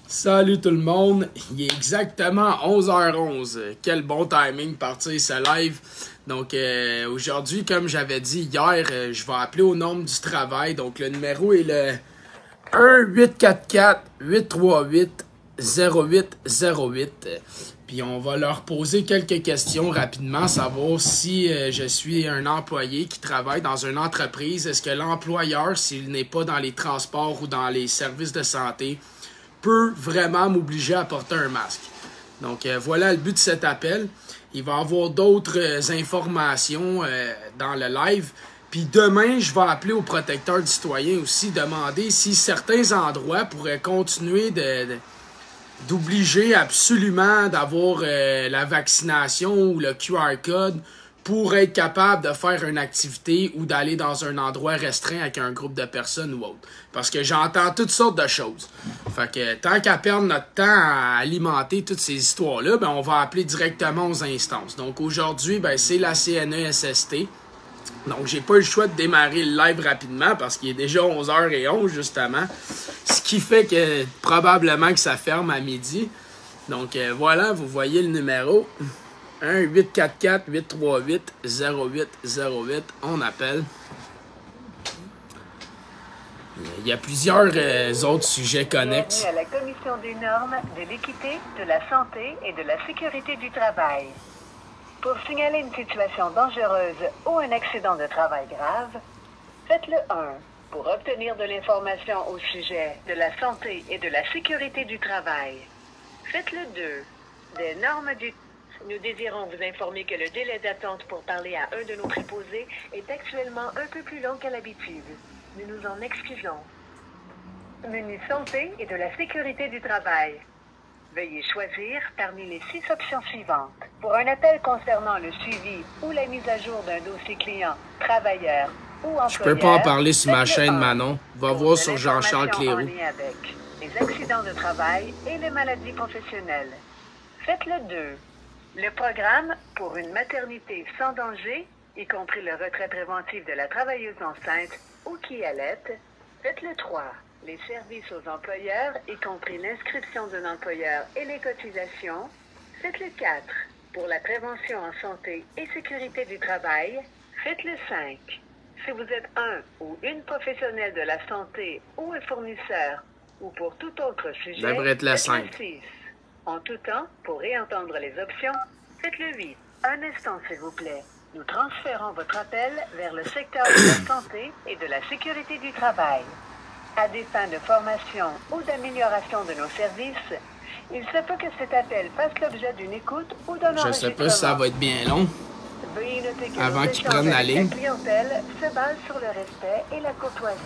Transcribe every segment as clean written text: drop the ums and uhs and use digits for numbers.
Salut tout le monde, il est exactement 11h11. Quel bon timing de partir ce live. Donc aujourd'hui, comme j'avais dit hier, je vais appeler aux normes du travail. Donc le numéro est le 1-844-838-0808. Puis on va leur poser quelques questions rapidement, savoir si je suis un employé qui travaille dans une entreprise. Est-ce que l'employeur, s'il n'est pas dans les transports ou dans les services de santé, peut vraiment m'obliger à porter un masque. Donc voilà le but de cet appel. Il va y avoir d'autres informations dans le live. Puis demain, je vais appeler au protecteur du citoyen aussi, demander si certains endroits pourraient continuer d'obliger absolument d'avoir la vaccination ou le QR code pour être capable de faire une activité ou d'aller dans un endroit restreint avec un groupe de personnes ou autre. Parce que j'entends toutes sortes de choses. Fait que tant qu'à perdre notre temps à alimenter toutes ces histoires-là, ben on va appeler directement aux instances. Donc aujourd'hui, ben c'est la CNESST. Donc j'ai pas eu le choix de démarrer le live rapidement parce qu'il est déjà 11h11 justement. Ce qui fait que probablement que ça ferme à midi. Donc voilà, vous voyez le numéro. 1-844-838-0808. On appelle. Il y a plusieurs autres sujets connexes. Bienvenue à la Commission des normes, de l'équité, de la santé et de la sécurité du travail. Pour signaler une situation dangereuse ou un accident de travail grave, faites le 1. Pour obtenir de l'information au sujet de la santé et de la sécurité du travail, faites le 2. Des normes du Nous désirons vous informer que le délai d'attente pour parler à un de nos préposés est actuellement un peu plus long qu'à l'habitude. Nous nous en excusons. Menu santé et de la sécurité du travail. Veuillez choisir parmi les 6 options suivantes. Pour un appel concernant le suivi ou la mise à jour d'un dossier client, travailleur ou employeur... Je peux pas en parler sur ma chaîne, Manon. Va voir sur Jean-Charles Cléroux. En lien avec les accidents de travail et les maladies professionnelles. Faites le 2. Le programme pour une maternité sans danger, y compris le retrait préventif de la travailleuse enceinte ou qui allaite, faites le 3. Les services aux employeurs, y compris l'inscription d'un employeur et les cotisations, faites le 4. Pour la prévention en santé et sécurité du travail, faites le 5. Si vous êtes un ou une professionnelle de la santé ou un fournisseur ou pour tout autre sujet, devrait être le 5. Le 6. En tout temps, pour réentendre les options, faites le 8. Un instant, s'il vous plaît. Nous transférons votre appel vers le secteur de la santé et de la sécurité du travail. À des fins de formation ou d'amélioration de nos services, il se peut que cet appel fasse l'objet d'une écoute ou d'un enregistrement. Je sais pas si ça va être bien long. Veuillez noter que avant nos qu'ils prennent la ligne. La clientèle se base sur le respect et la courtoisie.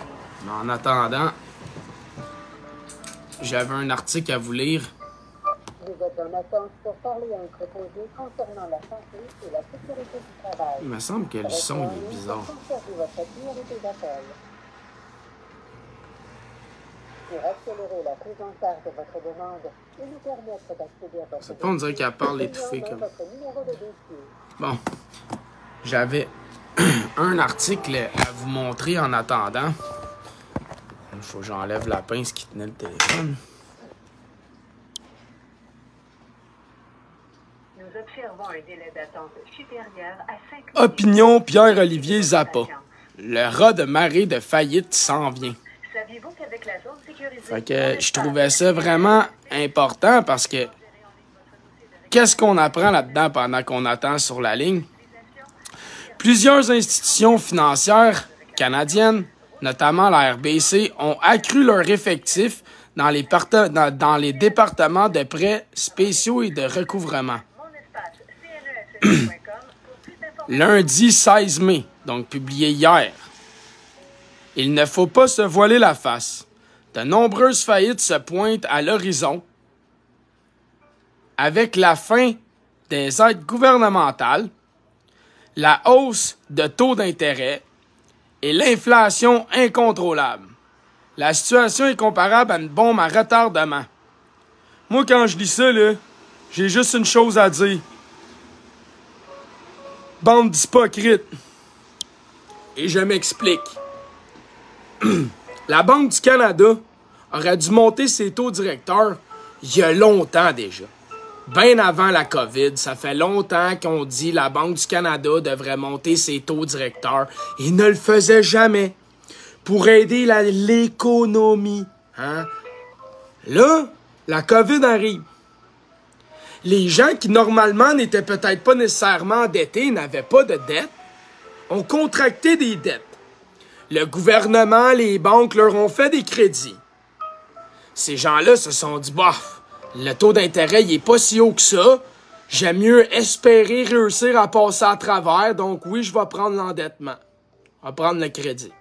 Mais en attendant, j'avais un article à vous lire. Vous êtes en attente pour parler à un préposé concernant la santé et la sécurité du travail. Il me semble que le son il est bizarre. Conservez votre priorité d'appel. Pour accélérer la prise en charge de votre demande et nous permettre d'accéder à votre C'est pas, on dirait qu'elle parle étouffée comme. Bon, j'avais un article à vous montrer en attendant. Il faut que j'enlève la pince qui tenait le téléphone. Nous observons un délai d'attente supérieur à 5 minutes. Opinion Pierre-Olivier Zappa. Le rat de marée de faillite s'en vient. Saviez-vous qu'avec la zone sécurisée... Fait que je trouvais ça vraiment important parce que qu'est-ce qu'on apprend là-dedans pendant qu'on attend sur la ligne? Plusieurs institutions financières canadiennes, notamment la RBC, ont accru leurs effectifs dans les départements de prêts spéciaux et de recouvrement. Lundi 16 mai, donc publié hier. Il ne faut pas se voiler la face. De nombreuses faillites se pointent à l'horizon. Avec la fin des aides gouvernementales, la hausse de taux d'intérêt et l'inflation incontrôlable. La situation est comparable à une bombe à retardement. Moi, quand je lis ça, là, j'ai juste une chose à dire. Bande d'hypocrites. Et je m'explique. La Banque du Canada aurait dû monter ses taux directeurs il y a longtemps déjà. Bien avant la COVID, ça fait longtemps qu'on dit que la Banque du Canada devrait monter ses taux directeurs. Ils ne le faisaient jamais pour aider l'économie. Hein? Là, la COVID arrive. Les gens qui normalement n'étaient peut-être pas nécessairement endettés, n'avaient pas de dette, ont contracté des dettes. Le gouvernement, les banques leur ont fait des crédits. Ces gens-là se sont dit, bof, le taux d'intérêt il est pas si haut que ça. J'aime mieux espérer réussir à passer à travers. Donc oui, je vais prendre l'endettement. Je vais prendre le crédit.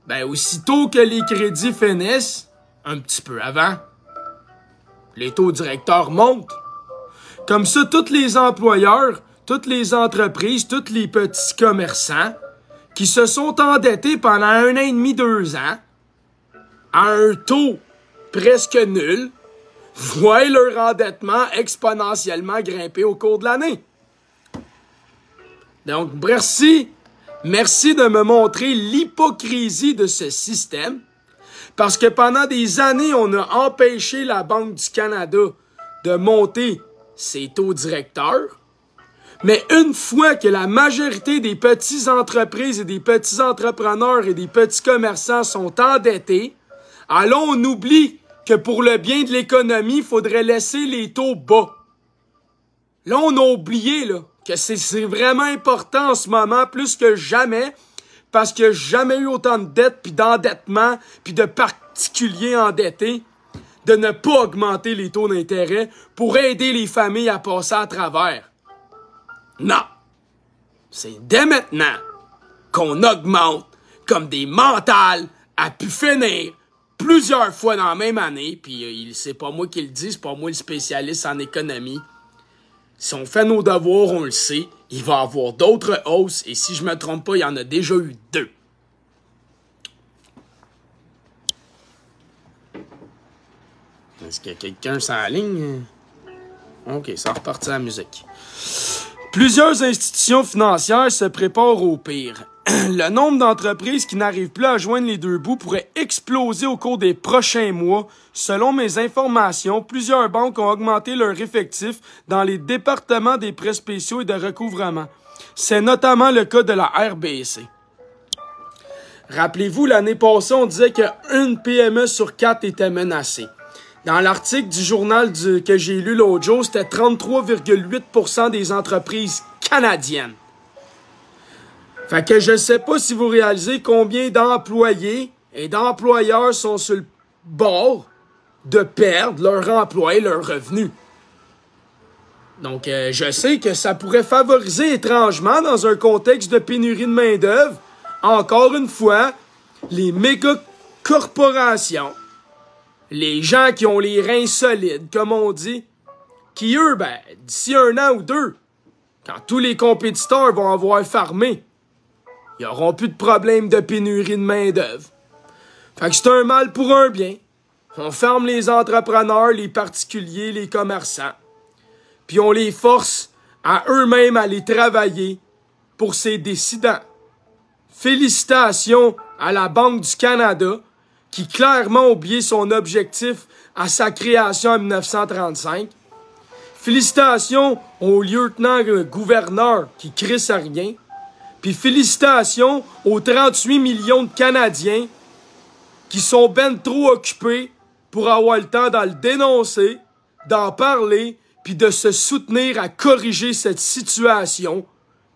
Ben, aussitôt que les crédits finissent, un petit peu avant, les taux directeurs montent. Comme ça, tous les employeurs, toutes les entreprises, tous les petits commerçants qui se sont endettés pendant 1 an et demi, 2 ans, à un taux presque nul, voient leur endettement exponentiellement grimper au cours de l'année. Donc, merci de me montrer l'hypocrisie de ce système, parce que pendant des années, on a empêché la Banque du Canada de monter ses taux directeurs, mais une fois que la majorité des petites entreprises et des petits entrepreneurs et des petits commerçants sont endettés, alors on oublie que pour le bien de l'économie, il faudrait laisser les taux bas. Là, on a oublié là, que c'est vraiment important en ce moment, plus que jamais, parce qu'il n'y a jamais eu autant de dettes, puis d'endettement, puis de particuliers endettés, de ne pas augmenter les taux d'intérêt pour aider les familles à passer à travers. Non! C'est dès maintenant qu'on augmente comme des mentales à pu finir plusieurs fois dans la même année, puis c'est pas moi qui le dis, c'est pas moi le spécialiste en économie. Si on fait nos devoirs, on le sait, il va y avoir d'autres hausses, et si je me trompe pas, il y en a déjà eu 2. Est-ce qu'il y a quelqu'un sur la ligne? Ok, ça repartit la musique. Plusieurs institutions financières se préparent au pire. Le nombre d'entreprises qui n'arrivent plus à joindre les deux bouts pourrait exploser au cours des prochains mois. Selon mes informations, plusieurs banques ont augmenté leur effectif dans les départements des prêts spéciaux et de recouvrement. C'est notamment le cas de la RBC. Rappelez-vous, l'année passée, on disait qu'une PME sur 4 était menacée. Dans l'article du journal que j'ai lu l'autre jour, c'était 33,8% des entreprises canadiennes. Fait que je sais pas si vous réalisez combien d'employés et d'employeurs sont sur le bord de perdre leur emploi et leur revenu. Donc, je sais que ça pourrait favoriser étrangement, dans un contexte de pénurie de main-d'œuvre, encore une fois, les méga corporations, les gens qui ont les reins solides, comme on dit, qui eux, d'ici 1 an ou 2, quand tous les compétiteurs vont avoir farmé, ils n'auront plus de problème de pénurie de main-d'œuvre. Fait que c'est un mal pour un bien. On ferme les entrepreneurs, les particuliers, les commerçants. Puis on les force à eux-mêmes à aller travailler pour ces décidants. Félicitations à la Banque du Canada, qui clairement a oublié son objectif à sa création en 1935. Félicitations au lieutenant-gouverneur qui crisse à rien. Puis félicitations aux 38 millions de Canadiens qui sont ben trop occupés pour avoir le temps d'en le dénoncer, d'en parler, puis de se soutenir à corriger cette situation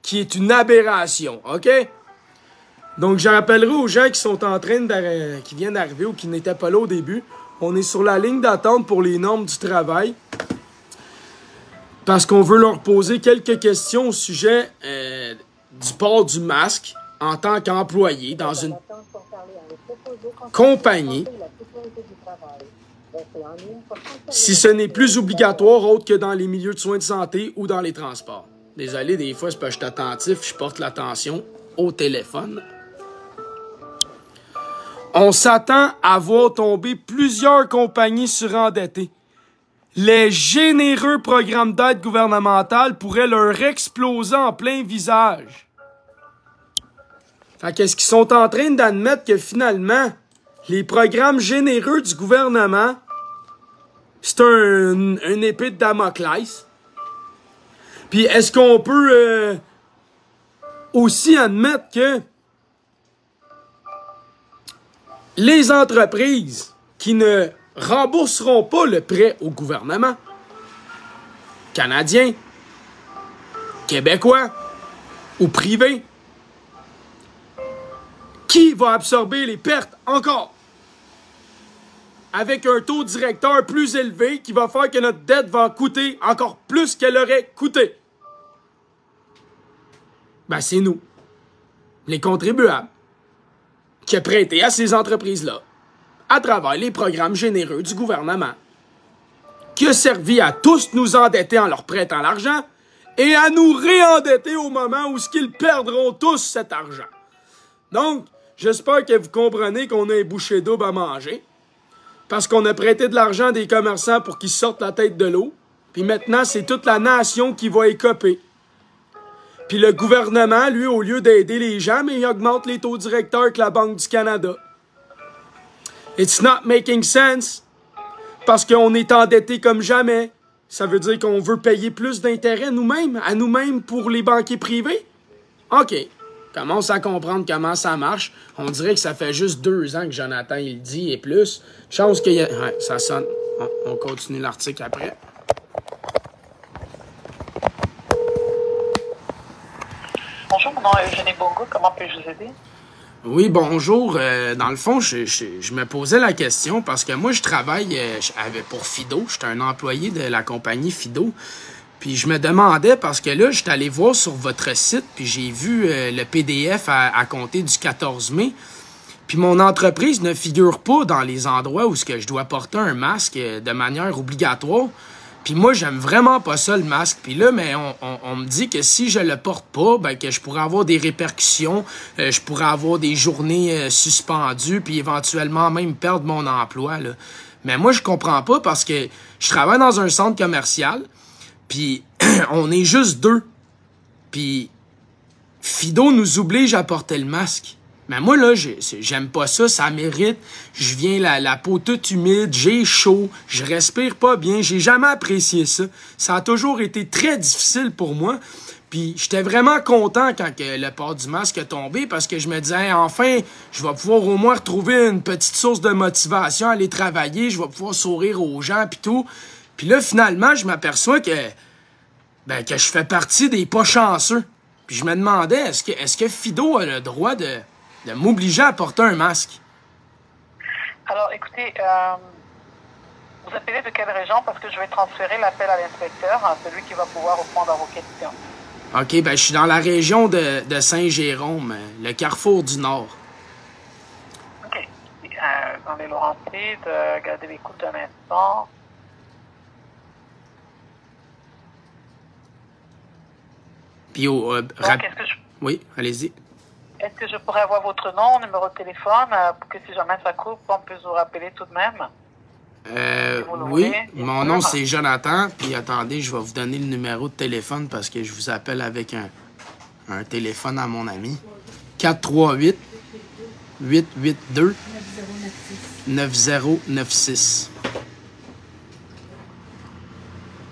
qui est une aberration, OK? Donc, je rappellerai aux gens qui sont en train qui viennent d'arriver ou qui n'étaient pas là au début, on est sur la ligne d'attente pour les normes du travail parce qu'on veut leur poser quelques questions au sujet du port du masque en tant qu'employé dans une compagnie, si ce n'est plus obligatoire autre que dans les milieux de soins de santé ou dans les transports. Désolé, des fois, c'est parce que je suis attentif, je porte l'attention au téléphone. On s'attend à voir tomber plusieurs compagnies surendettées. Les généreux programmes d'aide gouvernementale pourraient leur exploser en plein visage. Fait qu'est-ce qu'ils sont en train d'admettre que finalement, les programmes généreux du gouvernement c'est une épée de Damoclès. Puis est-ce qu'on peut aussi admettre que les entreprises qui ne rembourseront pas le prêt au gouvernement canadien, québécois ou privé, qui va absorber les pertes encore? Avec un taux directeur plus élevé qui va faire que notre dette va coûter encore plus qu'elle aurait coûté. Ben, c'est nous, les contribuables, qui a prêté à ces entreprises-là, à travers les programmes généreux du gouvernement, qui a servi à tous nous endetter en leur prêtant l'argent et à nous réendetter au moment où ils perdront tous cet argent. Donc, j'espère que vous comprenez qu'on a un bouchée double à manger, parce qu'on a prêté de l'argent à des commerçants pour qu'ils sortent la tête de l'eau, puis maintenant, c'est toute la nation qui va écoper. Puis le gouvernement, lui, au lieu d'aider les gens, mais il augmente les taux directeurs que la Banque du Canada. It's not making sense. Parce qu'on est endetté comme jamais. Ça veut dire qu'on veut payer plus d'intérêts nous-mêmes, à nous-mêmes pour les banquiers privés? OK. Commence à comprendre comment ça marche. On dirait que ça fait juste 2 ans que Jonathan il dit et plus. Chose qu'il y a... Ouais, ça sonne. On continue l'article après. Bonjour, mon nom est Eugénie Bongo. Comment puis-je vous aider? Oui, bonjour. Dans le fond, je me posais la question parce que moi, je travaille pour Fido. Je suis un employé de la compagnie Fido. Puis je me demandais, parce que là, je suis allé voir sur votre site, puis j'ai vu le PDF à compter du 14 mai. Puis mon entreprise ne figure pas dans les endroits où je dois porter un masque de manière obligatoire. Puis moi, j'aime vraiment pas ça, le masque. Puis là, mais on me dit que si je le porte pas, ben que je pourrais avoir des répercussions, je pourrais avoir des journées suspendues, puis éventuellement même perdre mon emploi, là. Mais moi, je comprends pas parce que je travaille dans un centre commercial, puis on est juste 2. Puis Fido nous oblige à porter le masque. Mais moi, là, j'aime pas ça, ça mérite. Je viens la peau toute humide, j'ai chaud, je respire pas bien, j'ai jamais apprécié ça. Ça a toujours été très difficile pour moi. Puis j'étais vraiment content quand le port du masque est tombé parce que je me disais, hey, enfin, je vais pouvoir au moins retrouver une petite source de motivation à aller travailler, je vais pouvoir sourire aux gens puis tout. Puis là, finalement, je m'aperçois que je fais partie des pas chanceux. Puis je me demandais, est-ce que Fido a le droit de m'obliger à porter un masque? Alors, écoutez, vous appelez de quelle région? Parce que je vais transférer l'appel à l'inspecteur, celui qui va pouvoir répondre à vos questions. OK, je suis dans la région de Saint-Jérôme, le carrefour du Nord. OK. Dans les Laurentides, gardez l'écoute un instant. Puis Donc, Oui, allez-y. Est-ce que je pourrais avoir votre nom, numéro de téléphone, pour que si jamais ça coupe, on puisse vous rappeler tout de même? Oui, mon nom c'est Jonathan, puis attendez, je vais vous donner le numéro de téléphone parce que je vous appelle avec un téléphone à mon ami. 438-882-9096.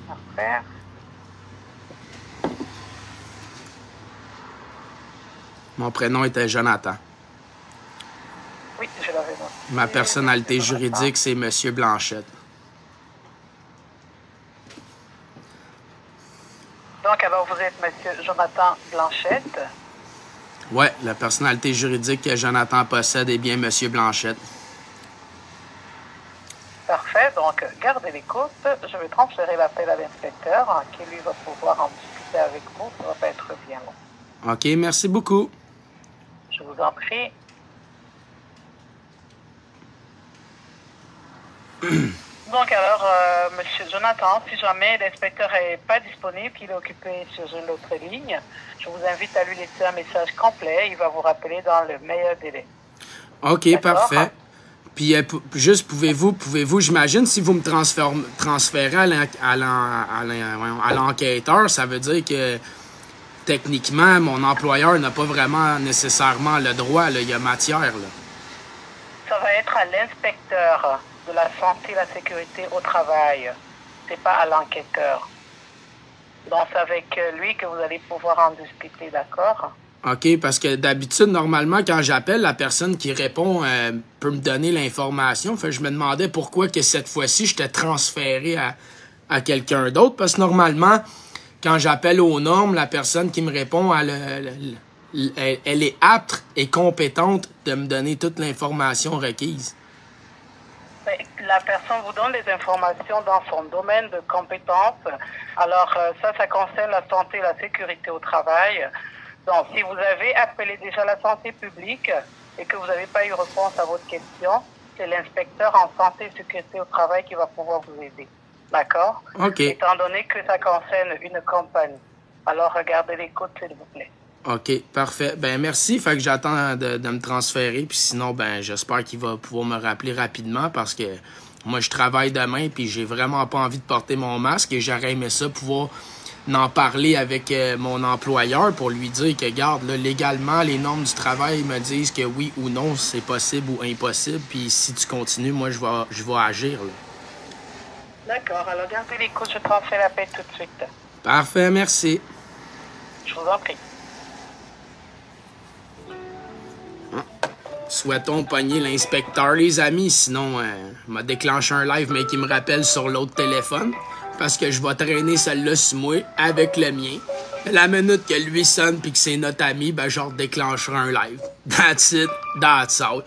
Parfait. Mon prénom était Jonathan. Oui, je l'avais noté. Ma personnalité juridique, c'est Monsieur Blanchette. Donc, alors, vous êtes Monsieur Jonathan Blanchette. Ouais, la personnalité juridique que Jonathan possède est bien Monsieur Blanchette. Parfait. Donc, gardez l'écoute. Je vais transférer l'appel à l'inspecteur qui, lui, va pouvoir en discuter avec vous. Ça va pas être bien long. OK, merci beaucoup. Je vous en prie. Donc alors, Monsieur Jonathan, si jamais l'inspecteur n'est pas disponible, qu'il est occupé sur une autre ligne, je vous invite à lui laisser un message complet. Il va vous rappeler dans le meilleur délai. OK, parfait. Puis juste, pouvez-vous, j'imagine, si vous me transférez à l'enquêteur, ça veut dire que techniquement, mon employeur n'a pas vraiment nécessairement le droit, là, il y a matière, là. Ça va être à l'inspecteur. de la santé et la sécurité au travail. C'est pas à l'enquêteur. Donc, c'est avec lui que vous allez pouvoir en discuter, d'accord? OK, parce que d'habitude, normalement, quand j'appelle, la personne qui répond peut me donner l'information. Fait que je me demandais pourquoi que cette fois-ci, j'étais transféré à quelqu'un d'autre. Parce que normalement, quand j'appelle aux normes, la personne qui me répond, elle est apte et compétente de me donner toute l'information requise. La personne vous donne les informations dans son domaine de compétence. Alors, ça concerne la santé et la sécurité au travail. Donc, si vous avez appelé déjà la santé publique et que vous n'avez pas eu réponse à votre question, c'est l'inspecteur en santé et sécurité au travail qui va pouvoir vous aider. D'accord? OK. Étant donné que ça concerne une compagnie. Alors, regardez les codes, s'il vous plaît. OK, parfait. Ben merci. Fait que j'attends de me transférer. Puis sinon, ben j'espère qu'il va pouvoir me rappeler rapidement parce que moi, je travaille demain puis j'ai vraiment pas envie de porter mon masque et j'aurais aimé ça pouvoir en parler avec mon employeur pour lui dire que, regarde, là, légalement, les normes du travail me disent que oui ou non, c'est possible ou impossible. Puis si tu continues, moi, je vais agir. D'accord. Alors, gardez les codes. Je transfère l'appel tout de suite. Parfait, merci. Je vous en prie. Souhaitons pogner l'inspecteur, les amis. Sinon, il m'a déclenché un live, mais qui me rappelle sur l'autre téléphone. Parce que je vais traîner celle-là sur moi avec le mien. La minute que lui sonne puis que c'est notre ami, ben je déclencherai un live. That's it, that's all.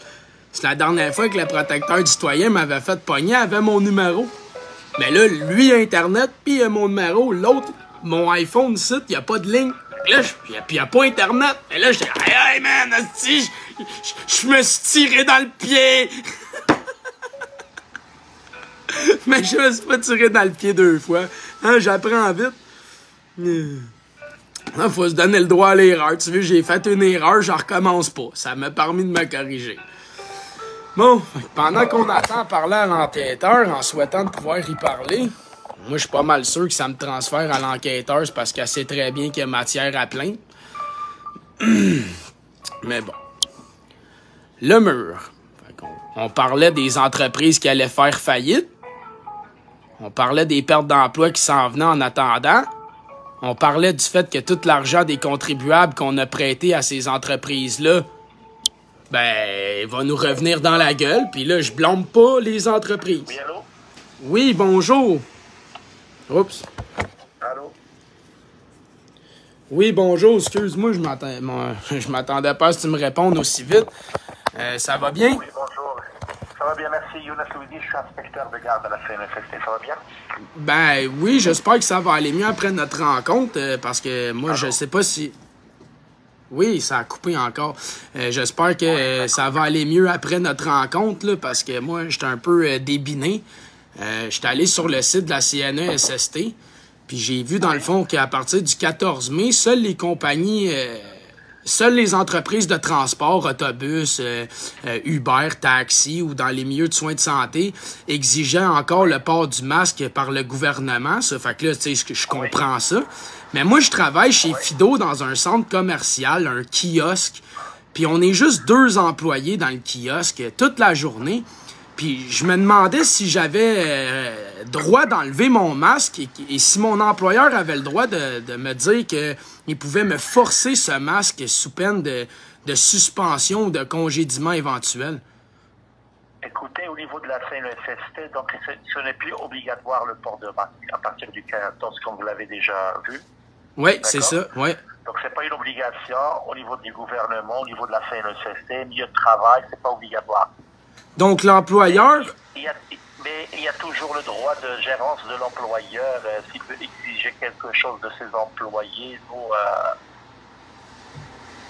C'est la dernière fois que le protecteur du citoyen m'avait fait pogner, avait mon numéro. Mais là, lui, Internet, puis mon numéro. L'autre, mon iPhone, ici, il n'y a pas de ligne. Là, puis il n'y a pas Internet. Et là, j'étais, hey man, je me suis tiré dans le pied. Mais je me suis pas tiré dans le pied 2 fois. Hein, j'apprends vite. Il faut se donner le droit à l'erreur. Tu vois, j'ai fait une erreur, je recommence pas. Ça m'a permis de me corriger. Bon, pendant qu'on attend parler à l'enquêteur en souhaitant de pouvoir y parler, moi, je suis pas mal sûr que ça me transfère à l'enquêteur, c'est parce qu'elle sait très bien qu'il y a matière à plaindre. Mais bon. Le mur. On parlait des entreprises qui allaient faire faillite. On parlait des pertes d'emploi qui s'en venaient en attendant. On parlait du fait que tout l'argent des contribuables qu'on a prêté à ces entreprises-là, ben, va nous revenir dans la gueule. Puis là, je blâme pas les entreprises. Oui, allô? Oui, bonjour. Oups. Allô? Oui, bonjour. Excuse-moi, je m'attendais pas à ce que tu me répondes aussi vite. Ça va bien? Oui, bonjour. Ça va bien, merci. Younes Louidi, je suis inspecteur de garde à la CNSST. Ça va bien? Ben oui, j'espère que ça va aller mieux après notre rencontre, parce que moi, Allô? je sais pas si... Oui, ça a coupé encore. J'espère que ça va aller mieux après notre rencontre, là, parce que moi, j'étais un peu débiné. J'étais allé sur le site de la CNESST, puis j'ai vu dans le fond qu'à partir du 14 mai, seules les compagnies... Seules les entreprises de transport, autobus, Uber, taxi ou dans les milieux de soins de santé exigeaient encore le port du masque par le gouvernement. Ça fait que là, tu sais, je comprends ça. Mais moi, je travaille chez Fido dans un centre commercial, un kiosque. Puis on est juste 2 employés dans le kiosque toute la journée. Puis je me demandais si j'avais droit d'enlever mon masque et si mon employeur avait le droit de me dire qu'il pouvait me forcer ce masque sous peine de suspension ou de congédiement éventuel. Écoutez, au niveau de la CNSST, donc ce n'est plus obligatoire le port de masque à partir du 14, comme vous l'avez déjà vu. Oui, c'est ça, oui. Donc c'est pas une obligation au niveau du gouvernement, au niveau de la CNSST, milieu de travail, c'est pas obligatoire. Donc l'employeur... Mais il y a toujours le droit de gérance de l'employeur s'il veut exiger quelque chose de ses employés.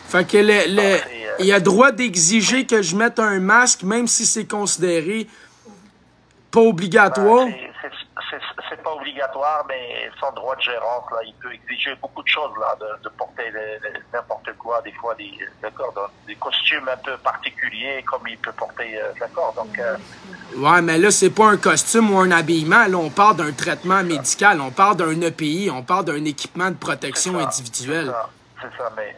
Fait que il y a droit d'exiger que je mette un masque, même si c'est considéré pas obligatoire. C'est pas obligatoire, mais son droit de gérance, là, il peut exiger beaucoup de choses, là, de porter n'importe quoi, des fois des costumes un peu particuliers, comme il peut porter, d'accord, donc... Ouais, mais là, c'est pas un costume ou un habillement, là, on parle d'un traitement médical, on parle d'un EPI, on parle d'un équipement de protection individuelle. C'est ça, mais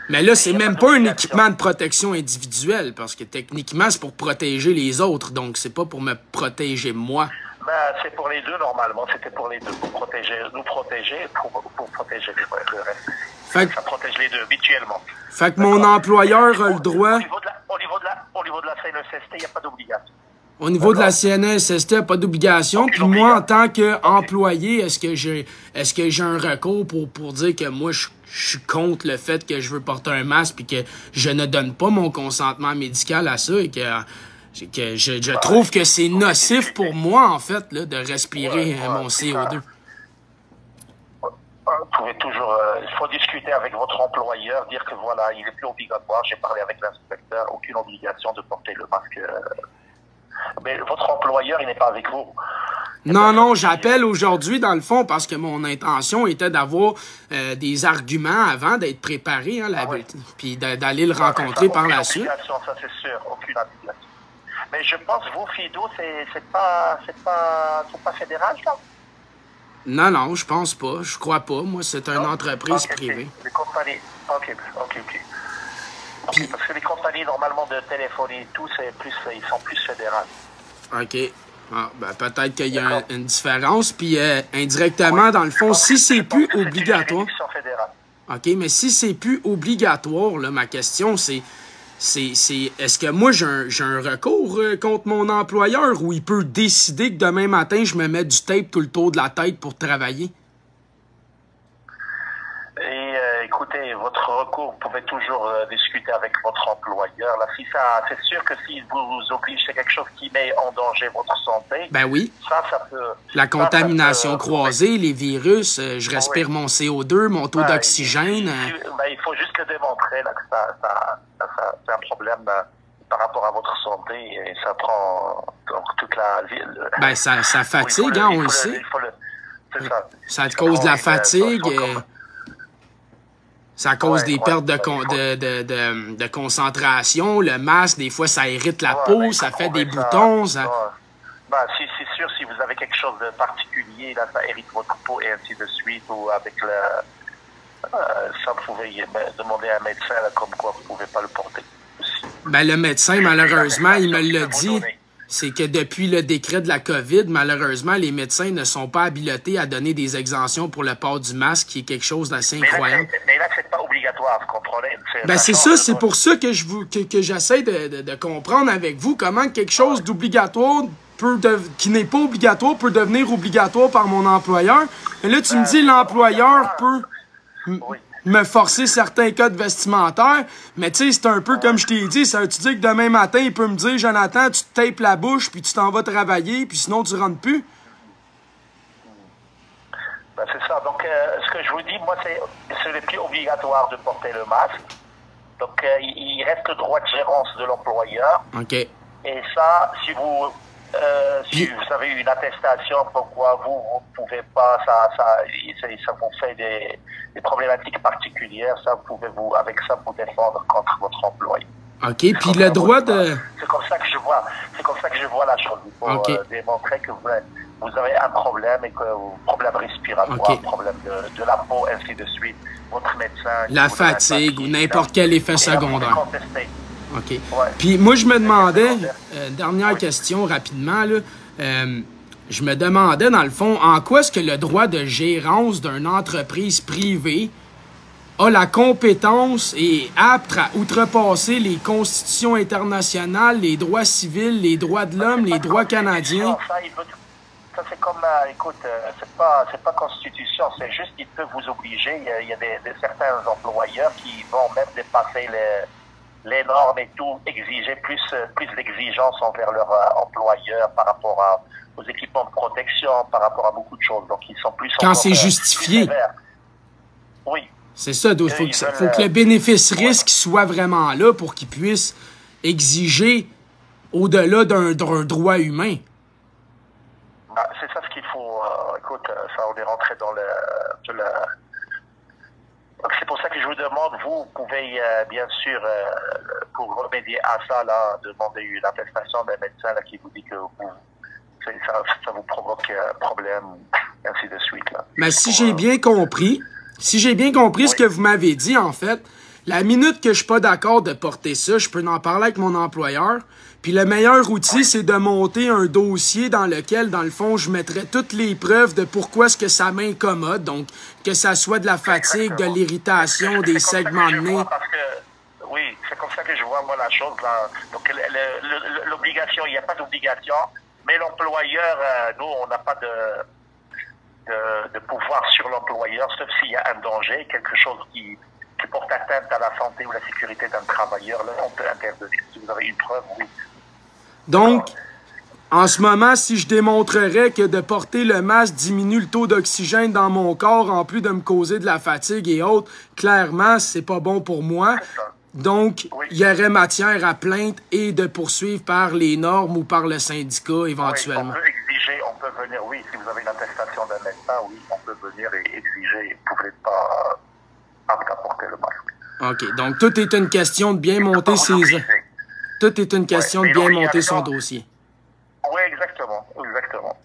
Mais là, c'est même pas un équipement de protection individuelle, parce que techniquement, c'est pour protéger les autres, donc c'est pas pour me protéger moi. Ben, c'est pour les deux, normalement. C'était pour les deux, pour protéger, nous protéger, pour protéger le reste. Fait que, ça protège les deux, mutuellement. Fait que mon employeur a le droit... Au niveau de la CNESST, il n'y a pas d'obligation. Au niveau de la CNESST, pas d'obligation. Puis moi, en tant qu'employé, est-ce que j'ai un recours pour dire que moi, je suis contre le fait que je veux porter un masque puis que je ne donne pas mon consentement médical à ça et que je trouve que c'est nocif pour moi, en fait, là, de respirer mon CO2. Vous pouvez toujours... il faut discuter avec votre employeur, dire que voilà, il est plus obligatoire. J'ai parlé avec l'inspecteur, aucune obligation de porter le masque. Mais votre employeur, il n'est pas avec vous. Non, j'appelle aujourd'hui, dans le fond, parce que mon intention était d'avoir des arguments avant d'être préparé, hein, puis d'aller le rencontrer par la suite. Ça, c'est sûr, aucune obligation. Mais je pense, vous, FIDO, c'est pas fédéral, ça? Non, je pense pas. Je crois pas. Moi, c'est une entreprise privée. Les compagnies... OK. Puis, parce que les compagnies, normalement, de téléphonie et tout, ils sont plus fédérales. OK. Ah, ben, peut-être qu'il y a une différence. Puis, indirectement, dans le fond, si c'est plus obligatoire... OK, mais si c'est plus obligatoire, là, ma question, c'est est-ce que moi, j'ai un recours contre mon employeur ou il peut décider que demain matin, je me mets du tape tout le tour de la tête pour travailler? Et écoutez, votre recours, vous pouvez toujours discuter avec votre employeur. Là, c'est sûr que s'il vous oblige, c'est quelque chose qui met en danger votre santé. Ben oui. Ça peut... La contamination croisée, les virus, je respire mon CO2, mon taux d'oxygène. Il faut juste le démontrer là, que c'est un problème par rapport à votre santé et ça prend toute la ville. Ben ça fatigue, on le sait. Ça cause de la fatigue. Ça cause des pertes de concentration. Le masque, des fois, ça irrite la peau, ça fait des boutons. Ça... c'est sûr, si vous avez quelque chose de particulier, là, ça irrite votre peau et ainsi de suite, ou avec ça, vous pouvez demander à un médecin là, comme quoi vous ne pouvez pas le porter aussi. Ben, le médecin, malheureusement, il me l'a dit. C'est que depuis le décret de la COVID, malheureusement, les médecins ne sont pas habilités à donner des exemptions pour le port du masque, qui est quelque chose d'assez incroyable. Mais là, c'est pas obligatoire, vous comprenez? Ben, c'est ça, c'est pour ça que j'essaie de comprendre avec vous comment quelque chose d'obligatoire qui n'est pas obligatoire peut devenir obligatoire par mon employeur. Et là, tu me dis l'employeur peut me forcer certains codes vestimentaires, mais tu sais, c'est un peu comme je t'ai dit, ça veut-tu dire que demain matin, il peut me dire, Jonathan, tu te tapes la bouche, puis tu t'en vas travailler, puis sinon tu rentres plus? Ben, c'est ça. Donc, ce que je vous dis, moi, ce n'est plus obligatoire de porter le masque. Donc, il reste le droit de gérance de l'employeur. OK. Et ça, si vous avez une attestation, pourquoi vous ne pouvez pas, ça vous fait des problématiques particulières, ça, vous pouvez avec ça vous défendre contre votre employé. OK, puis le droit de... C'est comme ça que je vois la chose. Il faut démontrer que vous avez un problème et que problème respiratoire, problème de la peau, ainsi de suite. Votre médecin... La fatigue ou n'importe quel effet secondaire. OK. Ouais. Puis moi, je me demandais, dernière question rapidement, là, je me demandais, dans le fond, en quoi est-ce que le droit de gérance d'une entreprise privée a la compétence et apte à outrepasser les constitutions internationales, les droits civils, les droits de l'homme, les droits canadiens? Ça, c'est comme, écoute, c'est pas constitution, c'est juste qu'il peut vous obliger. Il y a certains employeurs qui vont même dépasser les normes et tout, exiger plus d'exigences envers leur employeur par rapport aux équipements de protection, par rapport à beaucoup de choses. Donc, ils sont plus... Quand c'est justifié. Oui. C'est ça, il faut que le bénéfice-risque soit vraiment là pour qu'ils puissent exiger au-delà d'un droit humain. C'est ça ce qu'il faut. Écoute, ça, on est rentré dans c'est pour ça que je vous demande, vous pouvez bien sûr, pour remédier à ça, là, demander une attestation d'un médecin là, qui vous dit que ça vous provoque problème, ainsi de suite. Là. Mais si j'ai bien compris ce que vous m'avez dit, en fait, La minute que je suis pas d'accord de porter ça, je peux en parler avec mon employeur. Puis le meilleur outil, c'est de monter un dossier dans lequel, dans le fond, je mettrais toutes les preuves de pourquoi est-ce que ça m'incommode. Donc, que ça soit de la fatigue, de l'irritation, des segments de nez. Oui, c'est comme ça que je vois moi la chose là. Donc l'obligation, il n'y a pas d'obligation, mais l'employeur, nous, on n'a pas de pouvoir sur l'employeur, sauf s'il y a un danger, quelque chose qui porte atteinte à la santé ou la sécurité d'un travailleur, là, on peut intervenir. Si vous avez une preuve, oui. Donc, en ce moment, si je démontrerais que de porter le masque diminue le taux d'oxygène dans mon corps, en plus de me causer de la fatigue et autres, clairement, c'est pas bon pour moi. Donc, il y aurait matière à plainte et de poursuivre par les normes ou par le syndicat éventuellement. Oui, on peut venir, oui, si vous avez une attestation d'un médecin, oui, on peut venir et exiger, vous n'êtes pas apte à porter le masque. OK, donc tout est une question de bien monter ses... Tout est une question de bien monter son dossier. Oui, exactement.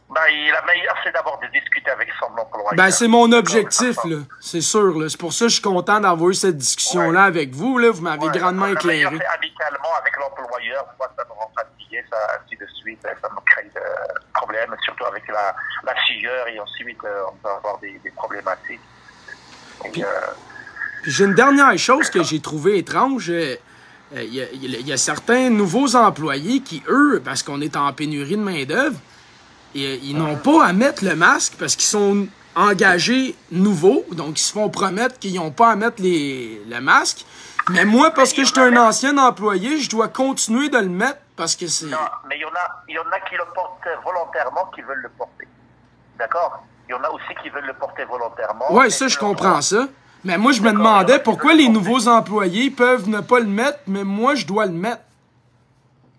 Ben, la meilleure, c'est d'abord de discuter avec son employeur. Ben, c'est mon objectif, là. C'est sûr, là. C'est pour ça que je suis content d'avoir eu cette discussion-là avec vous, là. Vous m'avez grandement éclairé. La meilleure, c'est amicalement avec l'employeur. Moi, ça me rend fatigué, ça, ainsi de suite. Ça me crée des problèmes, surtout avec la sueur, et ensuite, on peut avoir des problématiques. Puis j'ai une dernière chose que j'ai trouvée étrange. Il y a certains nouveaux employés qui, eux, parce qu'on est en pénurie de main-d'œuvre, ils n'ont pas à mettre le masque parce qu'ils sont engagés nouveaux, donc ils se font promettre qu'ils n'ont pas à mettre le masque. Mais moi, parce que je suis un ancien employé, je dois continuer de le mettre parce que c'est... Non, mais il y en a qui le portent volontairement, qui veulent le porter. D'accord? Il y en a aussi qui veulent le porter volontairement. Oui, ça, je comprends ça. Mais moi, je me demandais pourquoi les nouveaux employés peuvent ne pas le mettre, mais moi, je dois le mettre.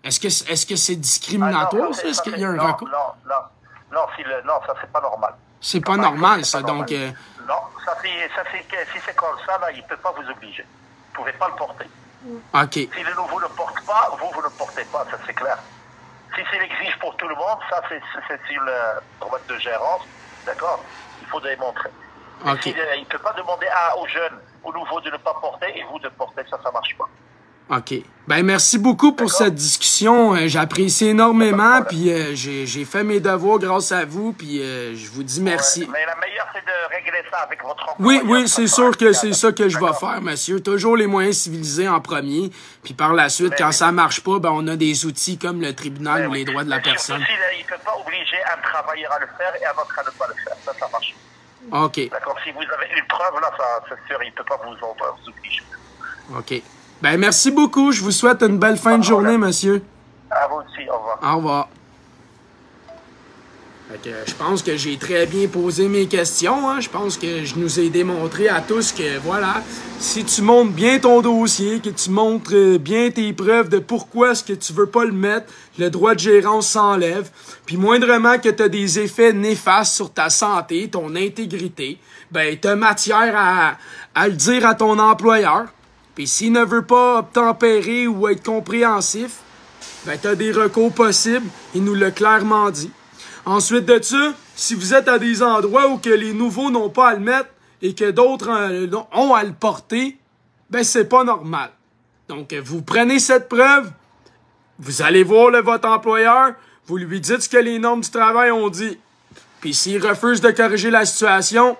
Est-ce que c'est discriminatoire, ça? Est-ce qu'il y a un recours? Non, ça, c'est pas normal. C'est pas normal, ça, donc... Non, si c'est comme ça, là, il ne peut pas vous obliger. Vous ne pouvez pas le porter. OK. Si le nouveau ne le porte pas, vous ne le portez pas, ça, c'est clair. Si c'est l'exige pour tout le monde, ça, c'est sur le droit de gérance, d'accord? Il faut démontrer. Okay. Il ne peut pas demander aux jeunes, aux nouveaux de ne pas porter et vous de porter, ça ne marche pas. OK. Ben merci beaucoup pour cette discussion. J'apprécie énormément, puis j'ai fait mes devoirs grâce à vous, puis je vous dis merci. Ouais, mais la meilleure, c'est de régler ça avec votre employeur. Oui, c'est sûr que c'est ça que je vais faire, monsieur. Toujours les moyens civilisés en premier, puis par la suite, quand ça marche pas, ben on a des outils comme le tribunal ou les droits de la personne. Surtout, il ne peut pas obliger un travailleur à le faire et un autre à ne pas le faire. Ça marche. OK. D'accord, si vous avez une preuve, là, c'est sûr, il ne peut pas vous obliger. OK. Ben, merci beaucoup. Je vous souhaite une belle fin de journée, monsieur. À vous aussi. Au revoir. Au revoir. Fait que, je pense que j'ai très bien posé mes questions. Hein. Je pense que je nous ai démontré à tous que, voilà, si tu montres bien ton dossier, que tu montres bien tes preuves de pourquoi est-ce que tu veux pas le mettre, le droit de gérance s'enlève. Puis moindrement que tu as des effets néfastes sur ta santé, ton intégrité, ben, tu as matière à le dire à ton employeur. Puis s'il ne veut pas obtempérer ou être compréhensif, ben tu as des recours possibles. Il nous l'a clairement dit. Ensuite de ça, si vous êtes à des endroits où que les nouveaux n'ont pas à le mettre et que d'autres ont à le porter, ben c'est pas normal. Donc vous prenez cette preuve, vous allez voir votre employeur, vous lui dites ce que les normes du travail ont dit. Puis s'il refuse de corriger la situation,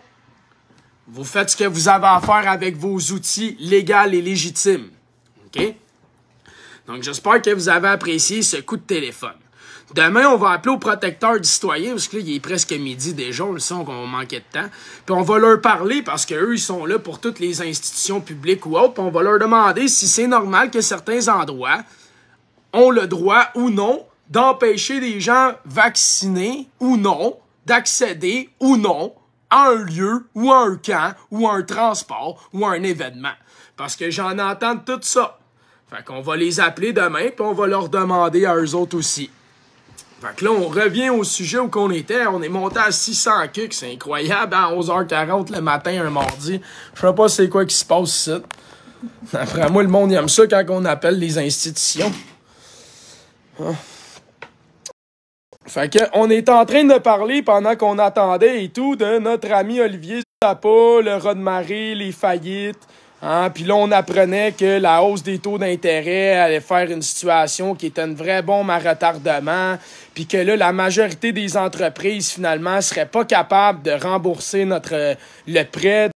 vous faites ce que vous avez à faire avec vos outils légaux et légitimes. OK? Donc, j'espère que vous avez apprécié ce coup de téléphone. Demain, on va appeler au protecteur du citoyen, parce que là, il est presque midi déjà, on le sent qu'on manquait de temps. Puis on va leur parler, parce qu'eux, ils sont là pour toutes les institutions publiques ou autres, puis on va leur demander si c'est normal que certains endroits ont le droit ou non d'empêcher des gens vaccinés ou non, d'accéder ou non à un lieu, ou à un camp, ou à un transport, ou à un événement. Parce que j'en entends tout ça. Fait qu'on va les appeler demain, puis on va leur demander à eux autres aussi. Fait que là, on revient au sujet où qu'on était. On est monté à 600 cucs, c'est incroyable, à 11h40 le matin, un mardi. Je sais pas c'est quoi qui se passe ici. Après moi, le monde aime ça quand on appelle les institutions. Ah. Fait que, on est en train de parler pendant qu'on attendait et tout de notre ami Olivier Zappa, le raz de marée, les faillites, Hein? Puis là, on apprenait que la hausse des taux d'intérêt allait faire une situation qui était une vraie bombe à retardement, puis que là, la majorité des entreprises, finalement, seraient pas capables de rembourser le prêt.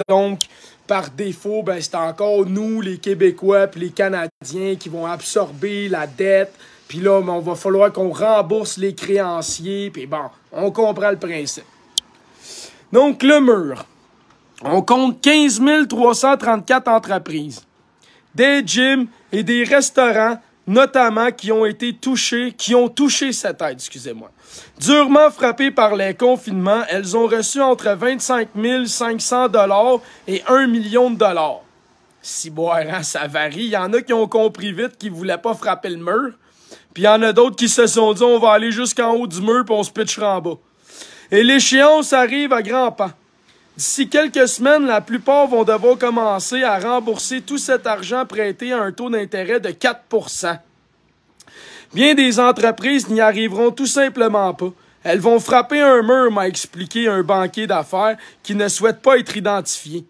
Donc, par défaut, ben, c'est encore nous, les Québécois puis les Canadiens, qui vont absorber la dette. Puis là, ben, on va falloir qu'on rembourse les créanciers. Puis bon, on comprend le principe. Donc, le mur. On compte 15 334 entreprises, des gyms et des restaurants, notamment, qui ont touché cette aide, excusez-moi. Durement frappées par les confinements, elles ont reçu entre 25 500 $ et 1 million de dollars. Si hein, ça varie. Il y en a qui ont compris vite qu'ils ne voulaient pas frapper le mur. Puis il y en a d'autres qui se sont dit on va aller jusqu'en haut du mur puis on se pitchera en bas. Et l'échéance arrive à grands pas. D'ici quelques semaines, la plupart vont devoir commencer à rembourser tout cet argent prêté à un taux d'intérêt de 4 %. Bien des entreprises n'y arriveront tout simplement pas. Elles vont frapper un mur, m'a expliqué un banquier d'affaires qui ne souhaite pas être identifié.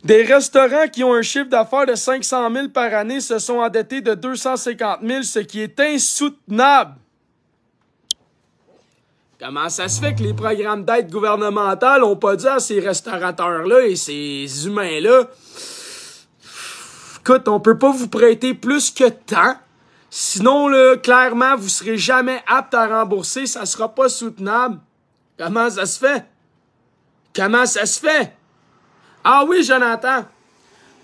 Des restaurants qui ont un chiffre d'affaires de 500 000 par année se sont endettés de 250 000, ce qui est insoutenable. Comment ça se fait que les programmes d'aide gouvernementale n'ont pas dit à ces restaurateurs-là et ces humains-là, écoute, on peut pas vous prêter plus que tant, sinon, là, clairement, vous serez jamais apte à rembourser, ça sera pas soutenable. Comment ça se fait? Comment ça se fait? Ah oui, Jonathan,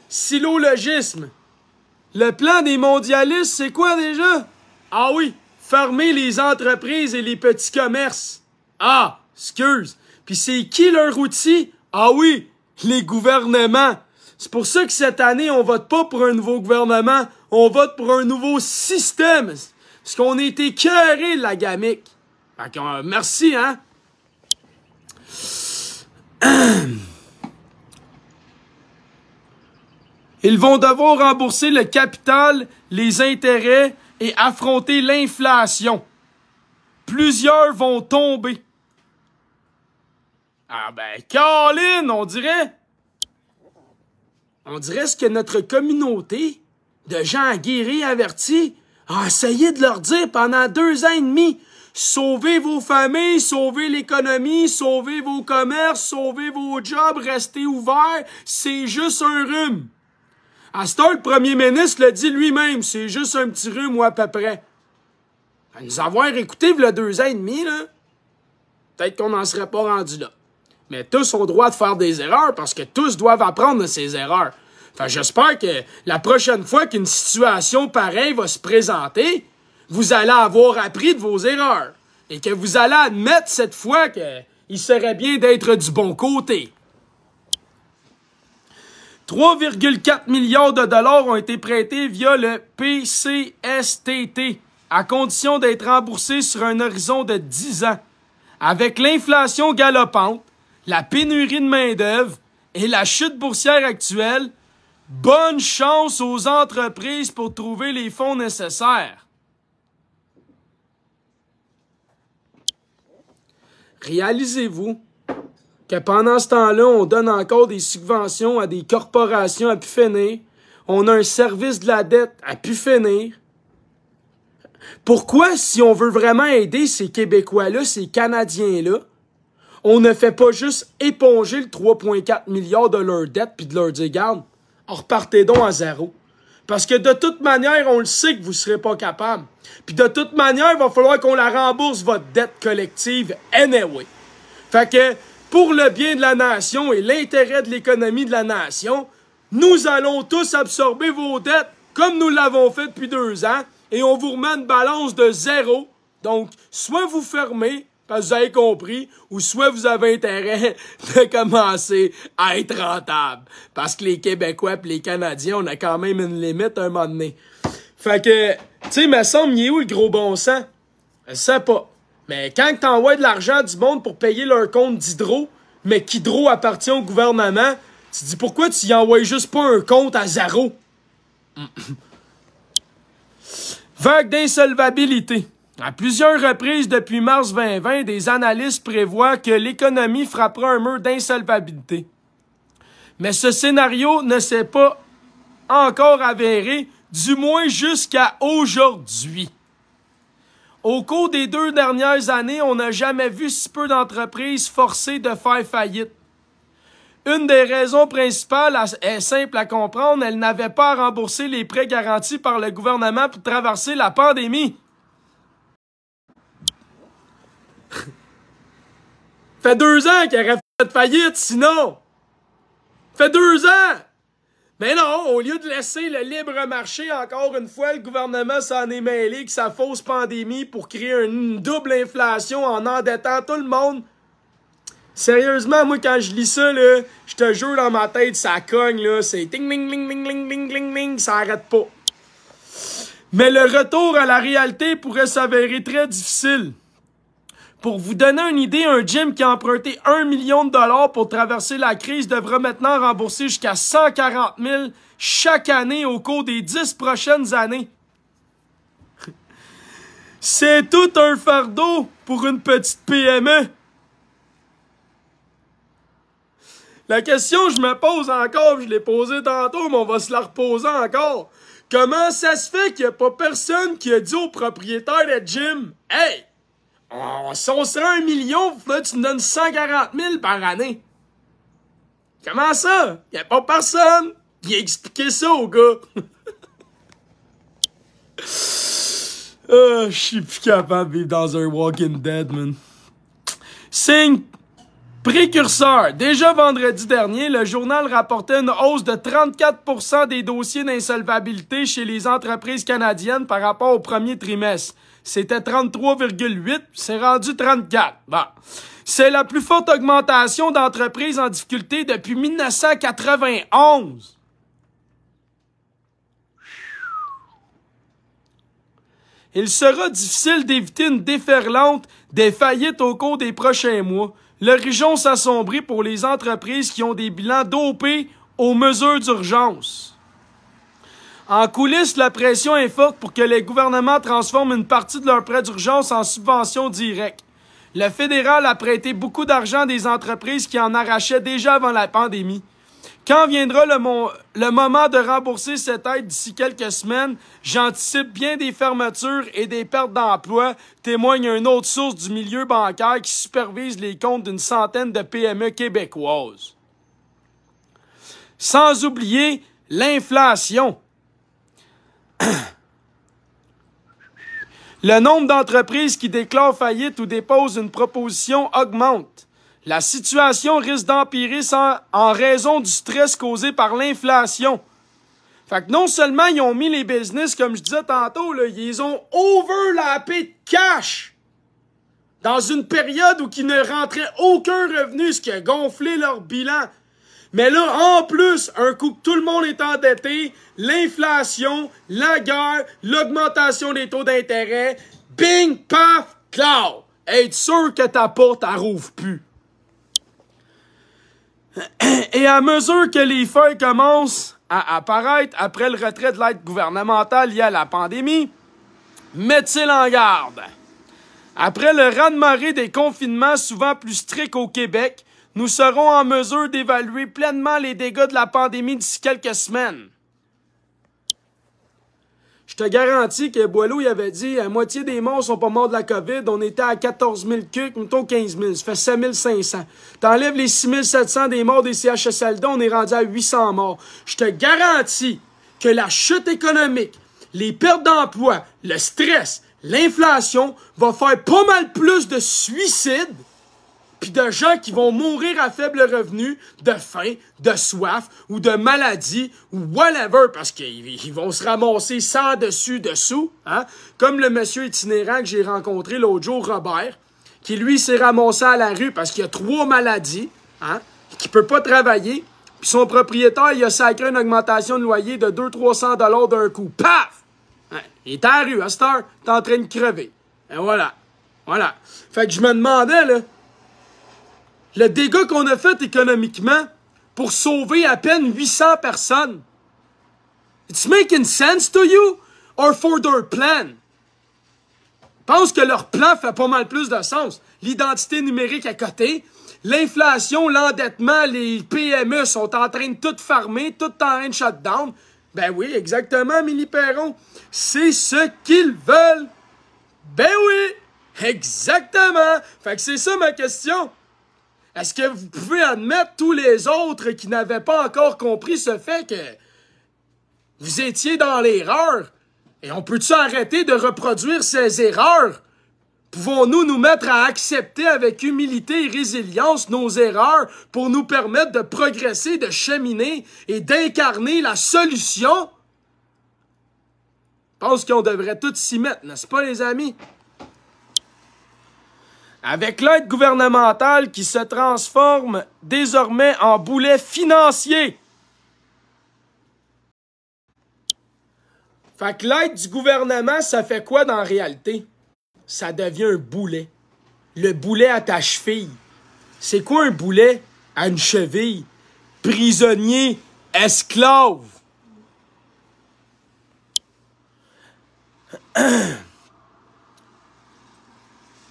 syllogisme. Le plan des mondialistes, c'est quoi déjà? Ah oui, fermer les entreprises et les petits commerces. Ah, excuse. Puis c'est qui leur outil? Ah oui, les gouvernements. C'est pour ça que cette année, on vote pas pour un nouveau gouvernement, on vote pour un nouveau système. Parce qu'on a été écœurés de la gamique. Fait que, merci, hein? Ils vont devoir rembourser le capital, les intérêts et affronter l'inflation. Plusieurs vont tomber. Ah ben, Colin, on dirait ce que notre communauté de gens aguerris avertis a essayé de leur dire pendant 2 ans et demi. Sauvez vos familles, sauvez l'économie, sauvez vos commerces, sauvez vos jobs, restez ouverts, c'est juste un rhume. À ce temps, le premier ministre le dit lui-même, c'est juste un petit rhume ou à peu près. À nous avoir écouté il y a 2 ans et demi, là, peut-être qu'on n'en serait pas rendu là. Mais tous ont le droit de faire des erreurs parce que tous doivent apprendre de ces erreurs. Enfin, j'espère que la prochaine fois qu'une situation pareille va se présenter, vous allez avoir appris de vos erreurs et que vous allez admettre cette fois qu'il serait bien d'être du bon côté. 3,4 milliards de dollars ont été prêtés via le PCSTT, à condition d'être remboursés sur un horizon de 10 ans. Avec l'inflation galopante, la pénurie de main-d'œuvre et la chute boursière actuelle, bonne chance aux entreprises pour trouver les fonds nécessaires. Réalisez-vous que pendant ce temps-là, on donne encore des subventions à des corporations à pu finir. On a un service de la dette à pu finir. Pourquoi, si on veut vraiment aider ces Québécois-là, ces Canadiens-là, on ne fait pas juste éponger le 3,4 milliards de leur dette puis de leur dire, garde, repartez donc à zéro. Parce que de toute manière, on le sait que vous ne serez pas capable. Puis de toute manière, il va falloir qu'on la rembourse, votre dette collective, anyway. Fait que, pour le bien de la nation et l'intérêt de l'économie de la nation, nous allons tous absorber vos dettes comme nous l'avons fait depuis 2 ans et on vous remet une balance de 0. Donc, soit vous fermez, parce que vous avez compris, ou soit vous avez intérêt de commencer à être rentable. Parce que les Québécois et les Canadiens, on a quand même une limite un moment donné. Fait que, tu sais, il me semble, il est où le gros bon sens? Je sais pas. Mais quand t'envoies de l'argent du monde pour payer leur compte d'hydro, mais qu'hydro appartient au gouvernement, tu te dis pourquoi tu y envoies juste pas un compte à 0? Vague d'insolvabilité. À plusieurs reprises depuis mars 2020, des analystes prévoient que l'économie frappera un mur d'insolvabilité. Mais ce scénario ne s'est pas encore avéré, du moins jusqu'à aujourd'hui. Au cours des 2 dernières années, on n'a jamais vu si peu d'entreprises forcées de faire faillite. Une des raisons principales est simple à comprendre, elles n'avaient pas à rembourser les prêts garantis par le gouvernement pour traverser la pandémie. Fait 2 ans qu'il aurait fait faillite, sinon. Fait 2 ans! Mais non, au lieu de laisser le libre marché, encore une fois, le gouvernement s'en est mêlé que sa fausse pandémie pour créer une double inflation en endettant tout le monde. Sérieusement, moi, quand je lis ça, là, je te jure dans ma tête, ça cogne, là. C'est ting, ling, ling, ling, ling, ling, ling, ling, ça arrête pas. Mais le retour à la réalité pourrait s'avérer très difficile. Pour vous donner une idée, un gym qui a emprunté 1 million de dollars pour traverser la crise devra maintenant rembourser jusqu'à 140 000 chaque année au cours des 10 prochaines années. C'est tout un fardeau pour une petite PME. La question que je me pose encore, je l'ai posée tantôt, mais on va se la reposer encore. Comment ça se fait qu'il n'y a pas personne qui a dit au propriétaire de gym, « Hey! Si on serait 1 million, là, tu me donnes 140 000 par année. » Comment ça? Il n'y a pas personne qui a expliqué ça au gars. Je suis plus capable de vivre dans un Walking Dead, man. Signe précurseur. Déjà vendredi dernier, le journal rapportait une hausse de 34% des dossiers d'insolvabilité chez les entreprises canadiennes par rapport au premier trimestre. C'était 33,8, c'est rendu 34. Bon. C'est la plus forte augmentation d'entreprises en difficulté depuis 1991. Il sera difficile d'éviter une déferlante des faillites au cours des prochains mois. L'horizon s'assombrit pour les entreprises qui ont des bilans dopés aux mesures d'urgence. En coulisses, la pression est forte pour que les gouvernements transforment une partie de leurs prêts d'urgence en subventions directes. Le fédéral a prêté beaucoup d'argent à des entreprises qui en arrachaient déjà avant la pandémie. Quand viendra le moment de rembourser cette aide d'ici quelques semaines, j'anticipe bien des fermetures et des pertes d'emplois, témoigne une autre source du milieu bancaire qui supervise les comptes d'une centaine de PME québécoises. Sans oublier l'inflation. Le nombre d'entreprises qui déclarent faillite ou déposent une proposition augmente. La situation risque d'empirer en raison du stress causé par l'inflation. Fait que non seulement ils ont mis les business, comme je disais tantôt, là, ils ont overlappé de cash dans une période où ils ne rentraient aucun revenu, ce qui a gonflé leur bilan. Mais là, en plus, un coup que tout le monde est endetté, l'inflation, la guerre, l'augmentation des taux d'intérêt, bing, paf, cloud. Être sûr que ta porte, elle rouvre plus. Et à mesure que les feuilles commencent à apparaître après le retrait de l'aide gouvernementale liée à la pandémie, met-il en garde. Après le raz-de-marée des confinements souvent plus stricts au Québec, nous serons en mesure d'évaluer pleinement les dégâts de la pandémie d'ici quelques semaines. Je te garantis que Boileau il avait dit la moitié des morts sont pas morts de la COVID. On était à 14 000 cucs, mettons 15 000. Ça fait 7 500. T'enlèves les 6 700 des morts des CHSLD, on est rendu à 800 morts. Je te garantis que la chute économique, les pertes d'emploi, le stress, l'inflation va faire pas mal plus de suicides puis de gens qui vont mourir à faible revenu, de faim, de soif, ou de maladie, ou whatever, parce qu'ils vont se ramasser sans dessus-dessous, hein? Comme le monsieur itinérant que j'ai rencontré l'autre jour, Robert, qui lui s'est ramassé à la rue parce qu'il a 3 maladies, hein? Qui peut pas travailler, puis son propriétaire, il a sacré une augmentation de loyer de 200-300 $ d'un coup. Paf! Hein? Il est à la rue, à cette heure, t'es en train de crever. Et voilà. Voilà. Fait que je me demandais, là, le dégât qu'on a fait économiquement pour sauver à peine 800 personnes. It's making sense to you? Or for their plan? Je pense que leur plan fait pas mal plus de sens. L'identité numérique à côté, l'inflation, l'endettement, les PME sont en train de tout farmer, tout en train de shutdown. Ben oui, exactement, Mini Perron. C'est ce qu'ils veulent. Ben oui, exactement. Fait que c'est ça ma question. Est-ce que vous pouvez admettre tous les autres qui n'avaient pas encore compris ce fait que vous étiez dans l'erreur? Et on peut-tu arrêter de reproduire ces erreurs? Pouvons-nous nous mettre à accepter avec humilité et résilience nos erreurs pour nous permettre de progresser, de cheminer et d'incarner la solution? Je pense qu'on devrait tous s'y mettre, n'est-ce pas les amis? Avec l'aide gouvernementale qui se transforme désormais en boulet financier. Fait que l'aide du gouvernement, ça fait quoi dans la réalité? Ça devient un boulet. Le boulet à ta cheville. C'est quoi un boulet à une cheville? Prisonnier, esclave.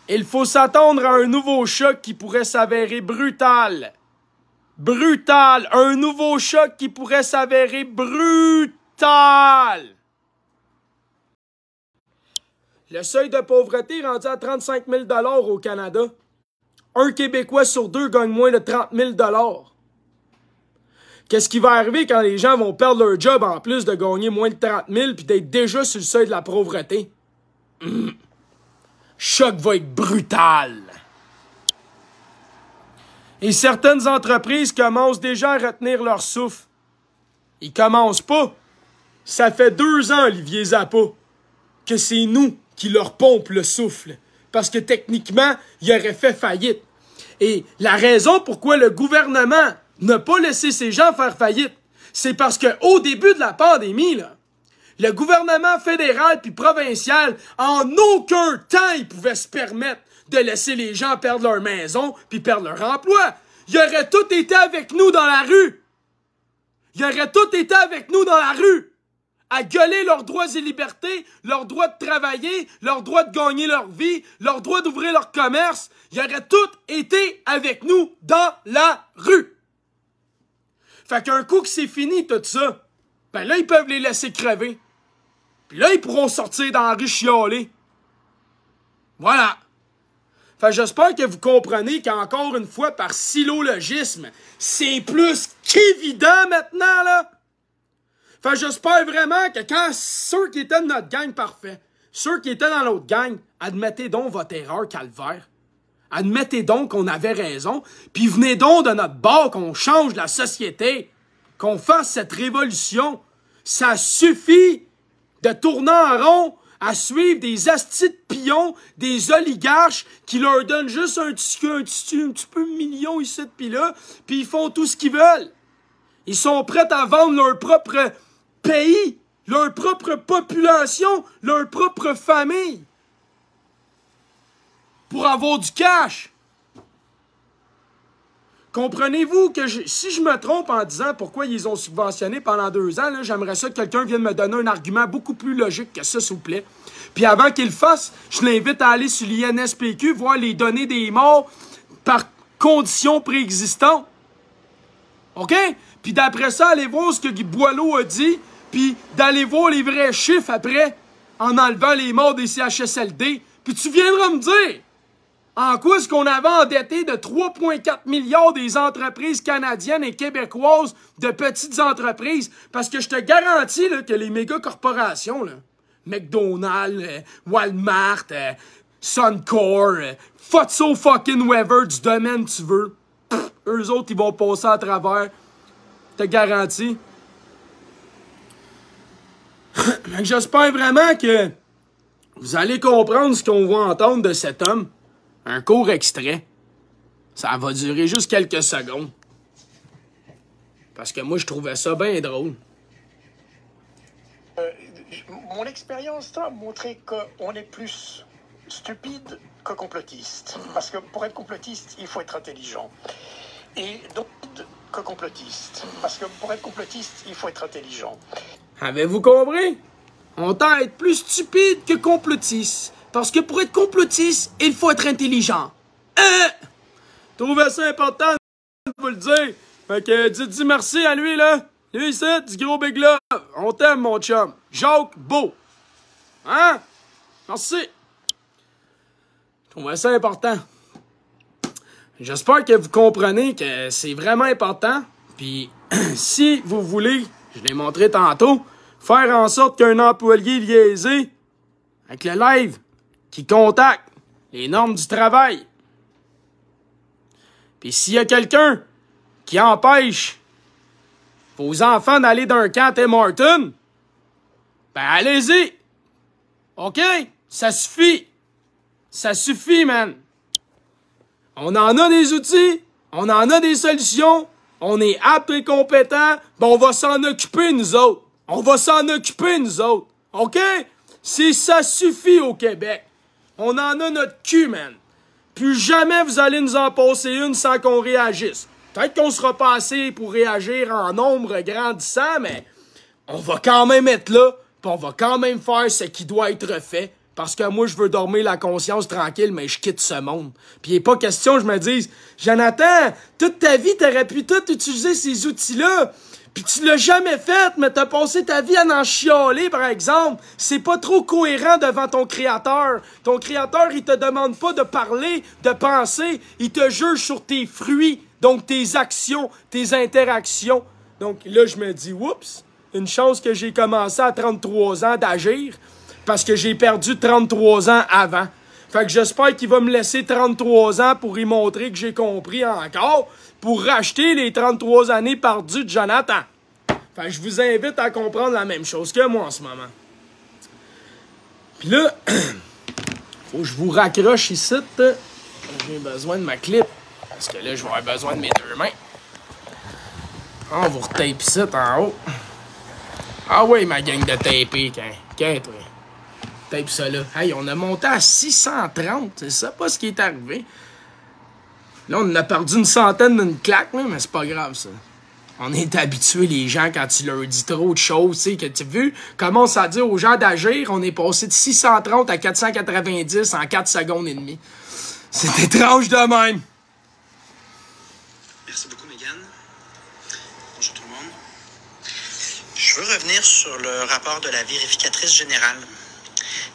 Il faut s'attendre à un nouveau choc qui pourrait s'avérer brutal. Brutal. Un nouveau choc qui pourrait s'avérer brutal. Le seuil de pauvreté est rendu à 35 000 $ au Canada. Un Québécois sur deux gagne moins de 30 000 $. Qu'est-ce qui va arriver quand les gens vont perdre leur job en plus de gagner moins de 30 000 puis d'être déjà sur le seuil de la pauvreté? Choc va être brutal. Et certaines entreprises commencent déjà à retenir leur souffle. Ils commencent pas. Ça fait 2 ans, Olivier Zappa, que c'est nous qui leur pompe le souffle. Parce que techniquement, il aurait fait faillite. Et la raison pourquoi le gouvernement n'a pas laissé ces gens faire faillite, c'est parce qu'au début de la pandémie, là, le gouvernement fédéral puis provincial, en aucun temps, ils pouvaient se permettre de laisser les gens perdre leur maison puis perdre leur emploi. Ils auraient tout été avec nous dans la rue. Ils auraient tout été avec nous dans la rue. À gueuler leurs droits et libertés, leur droit de travailler, leur droit de gagner leur vie, leur droit d'ouvrir leur commerce. Ils auraient tout été avec nous dans la rue. Fait qu'un coup que c'est fini tout ça, ben là, ils peuvent les laisser crever. Puis là, ils pourront sortir dans la rue chialer. Voilà. Fait que j'espère que vous comprenez qu'encore une fois, par syllogisme, c'est plus qu'évident maintenant, là. Fait que j'espère vraiment que quand ceux qui étaient de notre gang parfait, ceux qui étaient dans l'autre gang, admettez donc votre erreur, calvaire. Admettez donc qu'on avait raison, puis venez donc de notre bord qu'on change la société, qu'on fasse cette révolution. Ça suffit de tourner en rond à suivre des astis de pions, des oligarches qui leur donnent juste un petit peu de millions ici puis là, puis ils font tout ce qu'ils veulent. Ils sont prêts à vendre leur propre pays, leur propre population, leur propre famille pour avoir du cash. Comprenez-vous que si je me trompe en disant pourquoi ils ont subventionné pendant 2 ans, j'aimerais ça que quelqu'un vienne me donner un argument beaucoup plus logique que ça, s'il vous plaît. Puis avant qu'il le fasse, je l'invite à aller sur l'INSPQ, voir les données des morts par conditions préexistantes. OK? Puis d'après ça, aller voir ce que Guy Boileau a dit, puis d'aller voir les vrais chiffres après, en enlevant les morts des CHSLD. Puis tu viendras me dire en quoi est-ce qu'on avait endetté de 3,4 milliards des entreprises canadiennes et québécoises de petites entreprises? Parce que je te garantis là, que les méga corporations, là, McDonald's, Walmart, Suncor, so fucking whoever du domaine tu veux, eux autres, ils vont passer à travers. Je te garantis. J'espère vraiment que vous allez comprendre ce qu'on va entendre de cet homme. Un court extrait. Ça va durer juste quelques secondes. Parce que moi, je trouvais ça bien drôle. Mon expérience a montré qu'on est plus stupide que complotiste. Parce que pour être complotiste, il faut être intelligent. Et donc, que complotiste. Parce que pour être complotiste, il faut être intelligent. Avez-vous compris? On tend à être plus stupide que complotiste. Parce que pour être complotiste, il faut être intelligent. Je trouvais ça important de vous le dire. Fait que dis merci à lui, là. Lui, ici, du gros big love. On t'aime, mon chum. Jacques Beau. Hein? Merci. Je trouvais ça important. J'espère que vous comprenez que c'est vraiment important. Puis, si vous voulez, je l'ai montré tantôt, faire en sorte qu'un employé liaisé avec le live qui contacte les normes du travail. Puis s'il y a quelqu'un qui empêche vos enfants d'aller d'un camp Tim Hortons, ben allez-y. OK? Ça suffit. Ça suffit, man. On en a des outils, on en a des solutions, on est aptes et compétents, ben on va s'en occuper, nous autres. On va s'en occuper, nous autres. OK? Ça suffit au Québec. On en a notre cul, man. Plus jamais vous allez nous en passer une sans qu'on réagisse. Peut-être qu'on sera pas assez pour réagir en nombre grandissant, mais on va quand même être là, puis on va quand même faire ce qui doit être fait. Parce que moi, je veux dormir la conscience tranquille, mais je quitte ce monde. Puis il n'est pas question, je me dise, Jonathan, toute ta vie, t'aurais pu tout utiliser ces outils-là. Puis tu l'as jamais fait, mais t'as passé ta vie à en chialer, par exemple. C'est pas trop cohérent devant ton créateur. Ton créateur, il te demande pas de parler, de penser. Il te juge sur tes fruits, donc tes actions, tes interactions. Donc là, je me dis, oups, une chance que j'ai commencé à 33 ans d'agir. Parce que j'ai perdu 33 ans avant. Fait que j'espère qu'il va me laisser 33 ans pour y montrer que j'ai compris encore, pour racheter les 33 années perdues de Jonathan. Fait que je vous invite à comprendre la même chose que moi en ce moment. Puis là, faut que je vous raccroche ici. J'ai besoin de ma clip. Parce que là, je vais avoir besoin de mes deux mains. On vous retape ici en haut. Ah oui, ma gang de tapés, qu'un toi. Tape ça là. Hey, on a monté à 630. C'est ça pas ce qui est arrivé. Là, on en a perdu une centaine d'une claque, là, mais c'est pas grave, ça. On est habitués, les gens, quand tu leur dis trop de choses, tu sais, que tu as vu, commence à dire aux gens d'agir, on est passé de 630 à 490 en 4 secondes et demie. C'est étrange de même. Merci beaucoup, Mégane. Bonjour tout le monde. Je veux revenir sur le rapport de la vérificatrice générale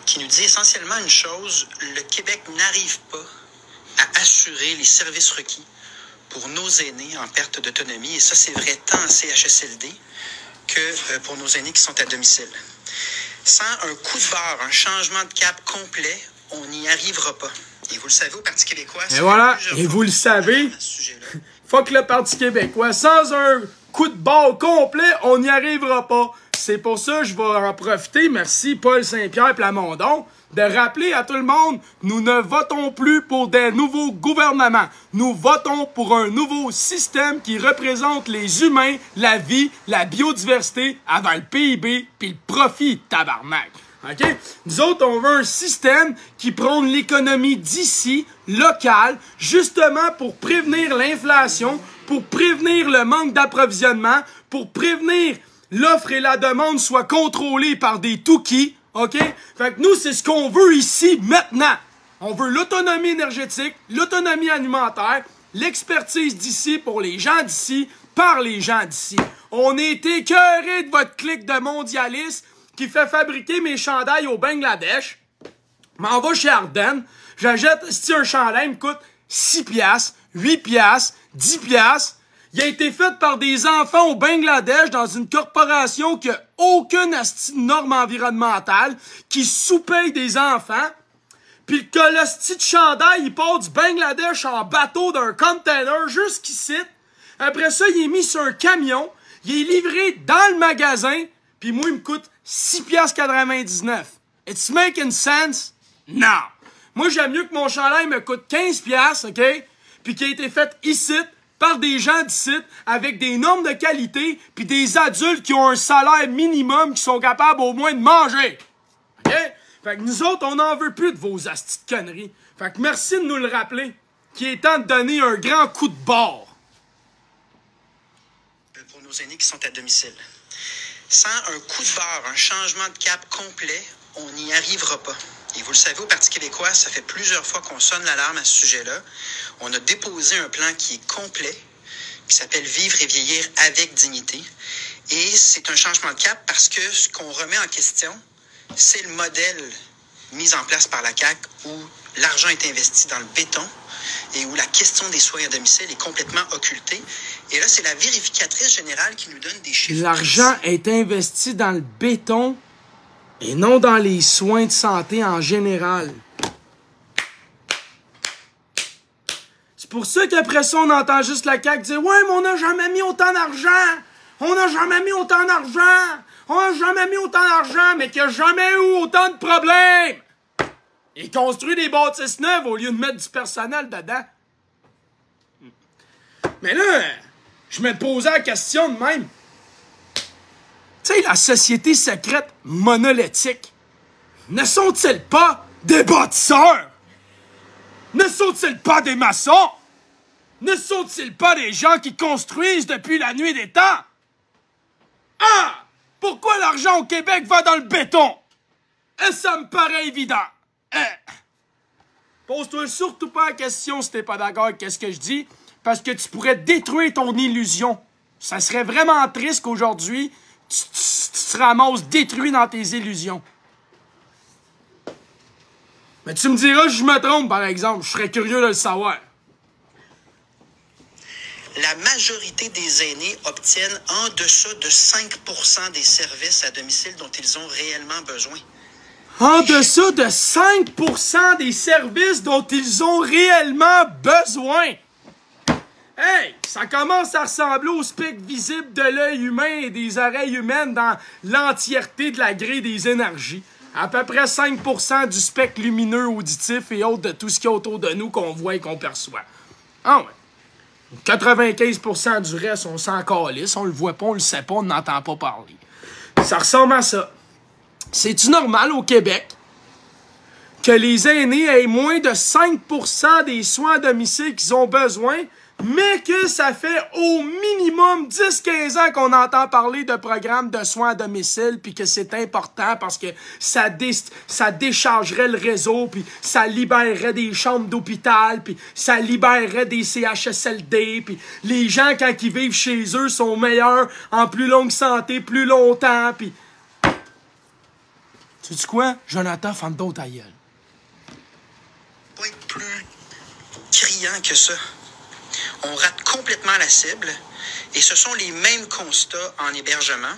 qui nous dit essentiellement une chose: le Québec n'arrive pas à assurer les services requis pour nos aînés en perte d'autonomie. Et ça, c'est vrai tant en CHSLD que pour nos aînés qui sont à domicile. Sans un coup de barre, un changement de cap complet, on n'y arrivera pas. Et vous le savez, au Parti québécois... Et voilà, et vous le savez, fuck le Parti québécois. Sans un coup de barre complet, on n'y arrivera pas. C'est pour ça que je vais en profiter, merci Paul Saint-Pierre Plamondon, de rappeler à tout le monde, nous ne votons plus pour des nouveaux gouvernements. Nous votons pour un nouveau système qui représente les humains, la vie, la biodiversité, avant le PIB, puis le profit, tabarnak. OK? Nous autres, on veut un système qui prône l'économie d'ici, locale, justement pour prévenir l'inflation, pour prévenir le manque d'approvisionnement, pour prévenir l'offre et la demande soient contrôlées par des Tukis, OK? Fait que nous, c'est ce qu'on veut ici, maintenant. On veut l'autonomie énergétique, l'autonomie alimentaire, l'expertise d'ici pour les gens d'ici, par les gens d'ici. On est écœurés de votre clique de mondialistes qui fait fabriquer mes chandails au Bangladesh. M'en va chez Ardennes, j'achète, si un chandail me coûte 6 piastres, 8 piastres, 10 piastres. Il a été fait par des enfants au Bangladesh dans une corporation qui n'a aucune norme environnementale, qui sous-paye des enfants, puis que le petit chandail, il part du Bangladesh en bateau d'un container jusqu'ici. Après ça, il est mis sur un camion, il est livré dans le magasin, puis moi, il me coûte 6,99 $. It's making sense? Non! Moi, j'aime mieux que mon chandail me coûte 15 $, OK? Puis qu'il a été fait ici, par des gens d'ici, avec des normes de qualité, puis des adultes qui ont un salaire minimum, qui sont capables au moins de manger. OK? Fait que nous autres, on n'en veut plus de vos astis de conneries. Fait que merci de nous le rappeler, qu'il est temps de donner un grand coup de barre. Pour nos aînés qui sont à domicile. Sans un coup de barre, un changement de cap complet, on n'y arrivera pas. Et vous le savez, au Parti québécois, ça fait plusieurs fois qu'on sonne l'alarme à ce sujet-là. On a déposé un plan qui est complet, qui s'appelle « Vivre et vieillir avec dignité ». Et c'est un changement de cap parce que ce qu'on remet en question, c'est le modèle mis en place par la CAQ où l'argent est investi dans le béton et où la question des soins à domicile est complètement occultée. Et là, c'est la vérificatrice générale qui nous donne des chiffres. L'argent est investi dans le béton et non dans les soins de santé en général. C'est pour ça qu'après ça, on entend juste la CAQ dire « Ouais, mais on n'a jamais mis autant d'argent! On n'a jamais mis autant d'argent! On n'a jamais mis autant d'argent! » Mais qu'il n'y a jamais eu autant de problèmes! Ils construisent des bâtisses neuves au lieu de mettre du personnel dedans. Mais là, je me posais la question de même. Tu sais, la société secrète monolithique, ne sont-ils pas des bâtisseurs? Ne sont-ils pas des maçons? Ne sont-ils pas des gens qui construisent depuis la nuit des temps? Ah! Pourquoi l'argent au Québec va dans le béton? Et ça me paraît évident. Pose-toi surtout pas la question si t'es pas d'accord avec ce que je dis, parce que tu pourrais détruire ton illusion. Ça serait vraiment triste qu'aujourd'hui, tu te ramasses détruit dans tes illusions. Mais tu me diras, je me trompe, par exemple. Je serais curieux de le savoir. La majorité des aînés obtiennent en deçà de 5% des services à domicile dont ils ont réellement besoin. En deçà de 5% des services dont ils ont réellement besoin. Hey, ça commence à ressembler au spectre visible de l'œil humain et des oreilles humaines dans l'entièreté de la grille des énergies. À peu près 5% du spectre lumineux, auditif et autres de tout ce qu'il y a autour de nous qu'on voit et qu'on perçoit. Ah ouais. 95% du reste, on s'en calisse, on le voit pas, on le sait pas, on n'entend pas parler. Ça ressemble à ça. C'est-tu normal au Québec que les aînés aient moins de 5% des soins à domicile qu'ils ont besoin, mais que ça fait au minimum 10-15 ans qu'on entend parler de programmes de soins à domicile, puis que c'est important parce que ça déchargerait le réseau, puis ça libérerait des chambres d'hôpital, puis ça libérerait des CHSLD, puis les gens, quand ils vivent chez eux, sont meilleurs, en plus longue santé, plus longtemps, puis... Tu sais quoi? Jonathan, ferme donc ta gueule. Pas être plus criant que ça. On rate complètement la cible et ce sont les mêmes constats en hébergement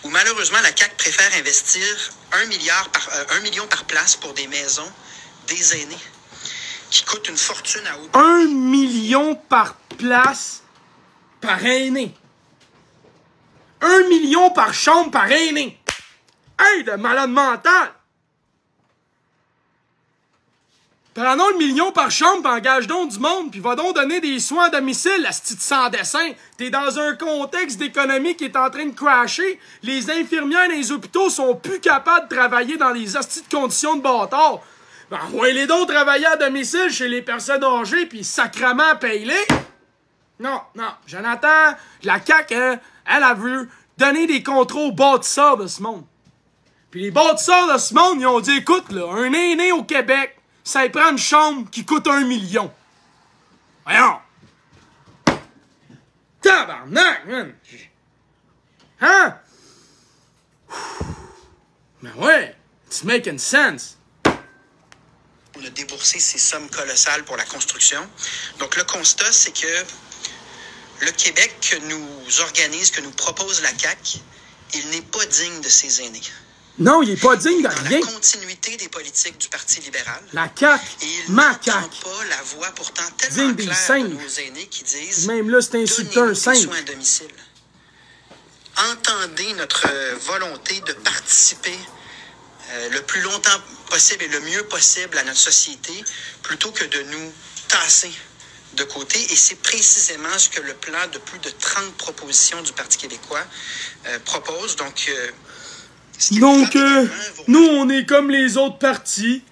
où malheureusement la CAQ préfère investir 1 million par place pour des maisons des aînés qui coûtent une fortune à haut. 1 million par place par aîné. 1 million par chambre par aîné. Hey, de malade mental! Prends donc 1 million par chambre, pis engage donc du monde, puis va donc donner des soins à domicile, la petite sans dessin. T'es dans un contexte d'économie qui est en train de crasher. Les infirmières dans les hôpitaux sont plus capables de travailler dans les hosties de conditions de bâtard. Ben, envoyez-les donc travailler à domicile chez les personnes âgées, puis sacrement paye-les. Non, Jonathan, la CAQ, hein, elle a voulu donner des contrôles aux bâtisseurs de ce monde. Puis les bâtisseurs de ce monde, ils ont dit, écoute, là, un aîné au Québec, ça y prend une chambre qui coûte 1 million. Voyons! Tabarnak, man! Hein? Ben ouais, it's making sense. On a déboursé ces sommes colossales pour la construction. Donc le constat, c'est que le Québec que nous organise, que nous propose la CAQ, il n'est pas digne de ses aînés. Non, il n'est pas digne de rien. Dans la continuité des politiques du Parti libéral. La CAQ, ma CAQ. Pas la voix pourtant tellement claire de nos aînés qui disent même là, c'est insultant un singe. Soins à domicile. Entendez notre volonté de participer le plus longtemps possible et le mieux possible à notre société plutôt que de nous tasser de côté. Et c'est précisément ce que le plan de plus de 30 propositions du Parti québécois propose. Donc, nous, on est comme les autres partis.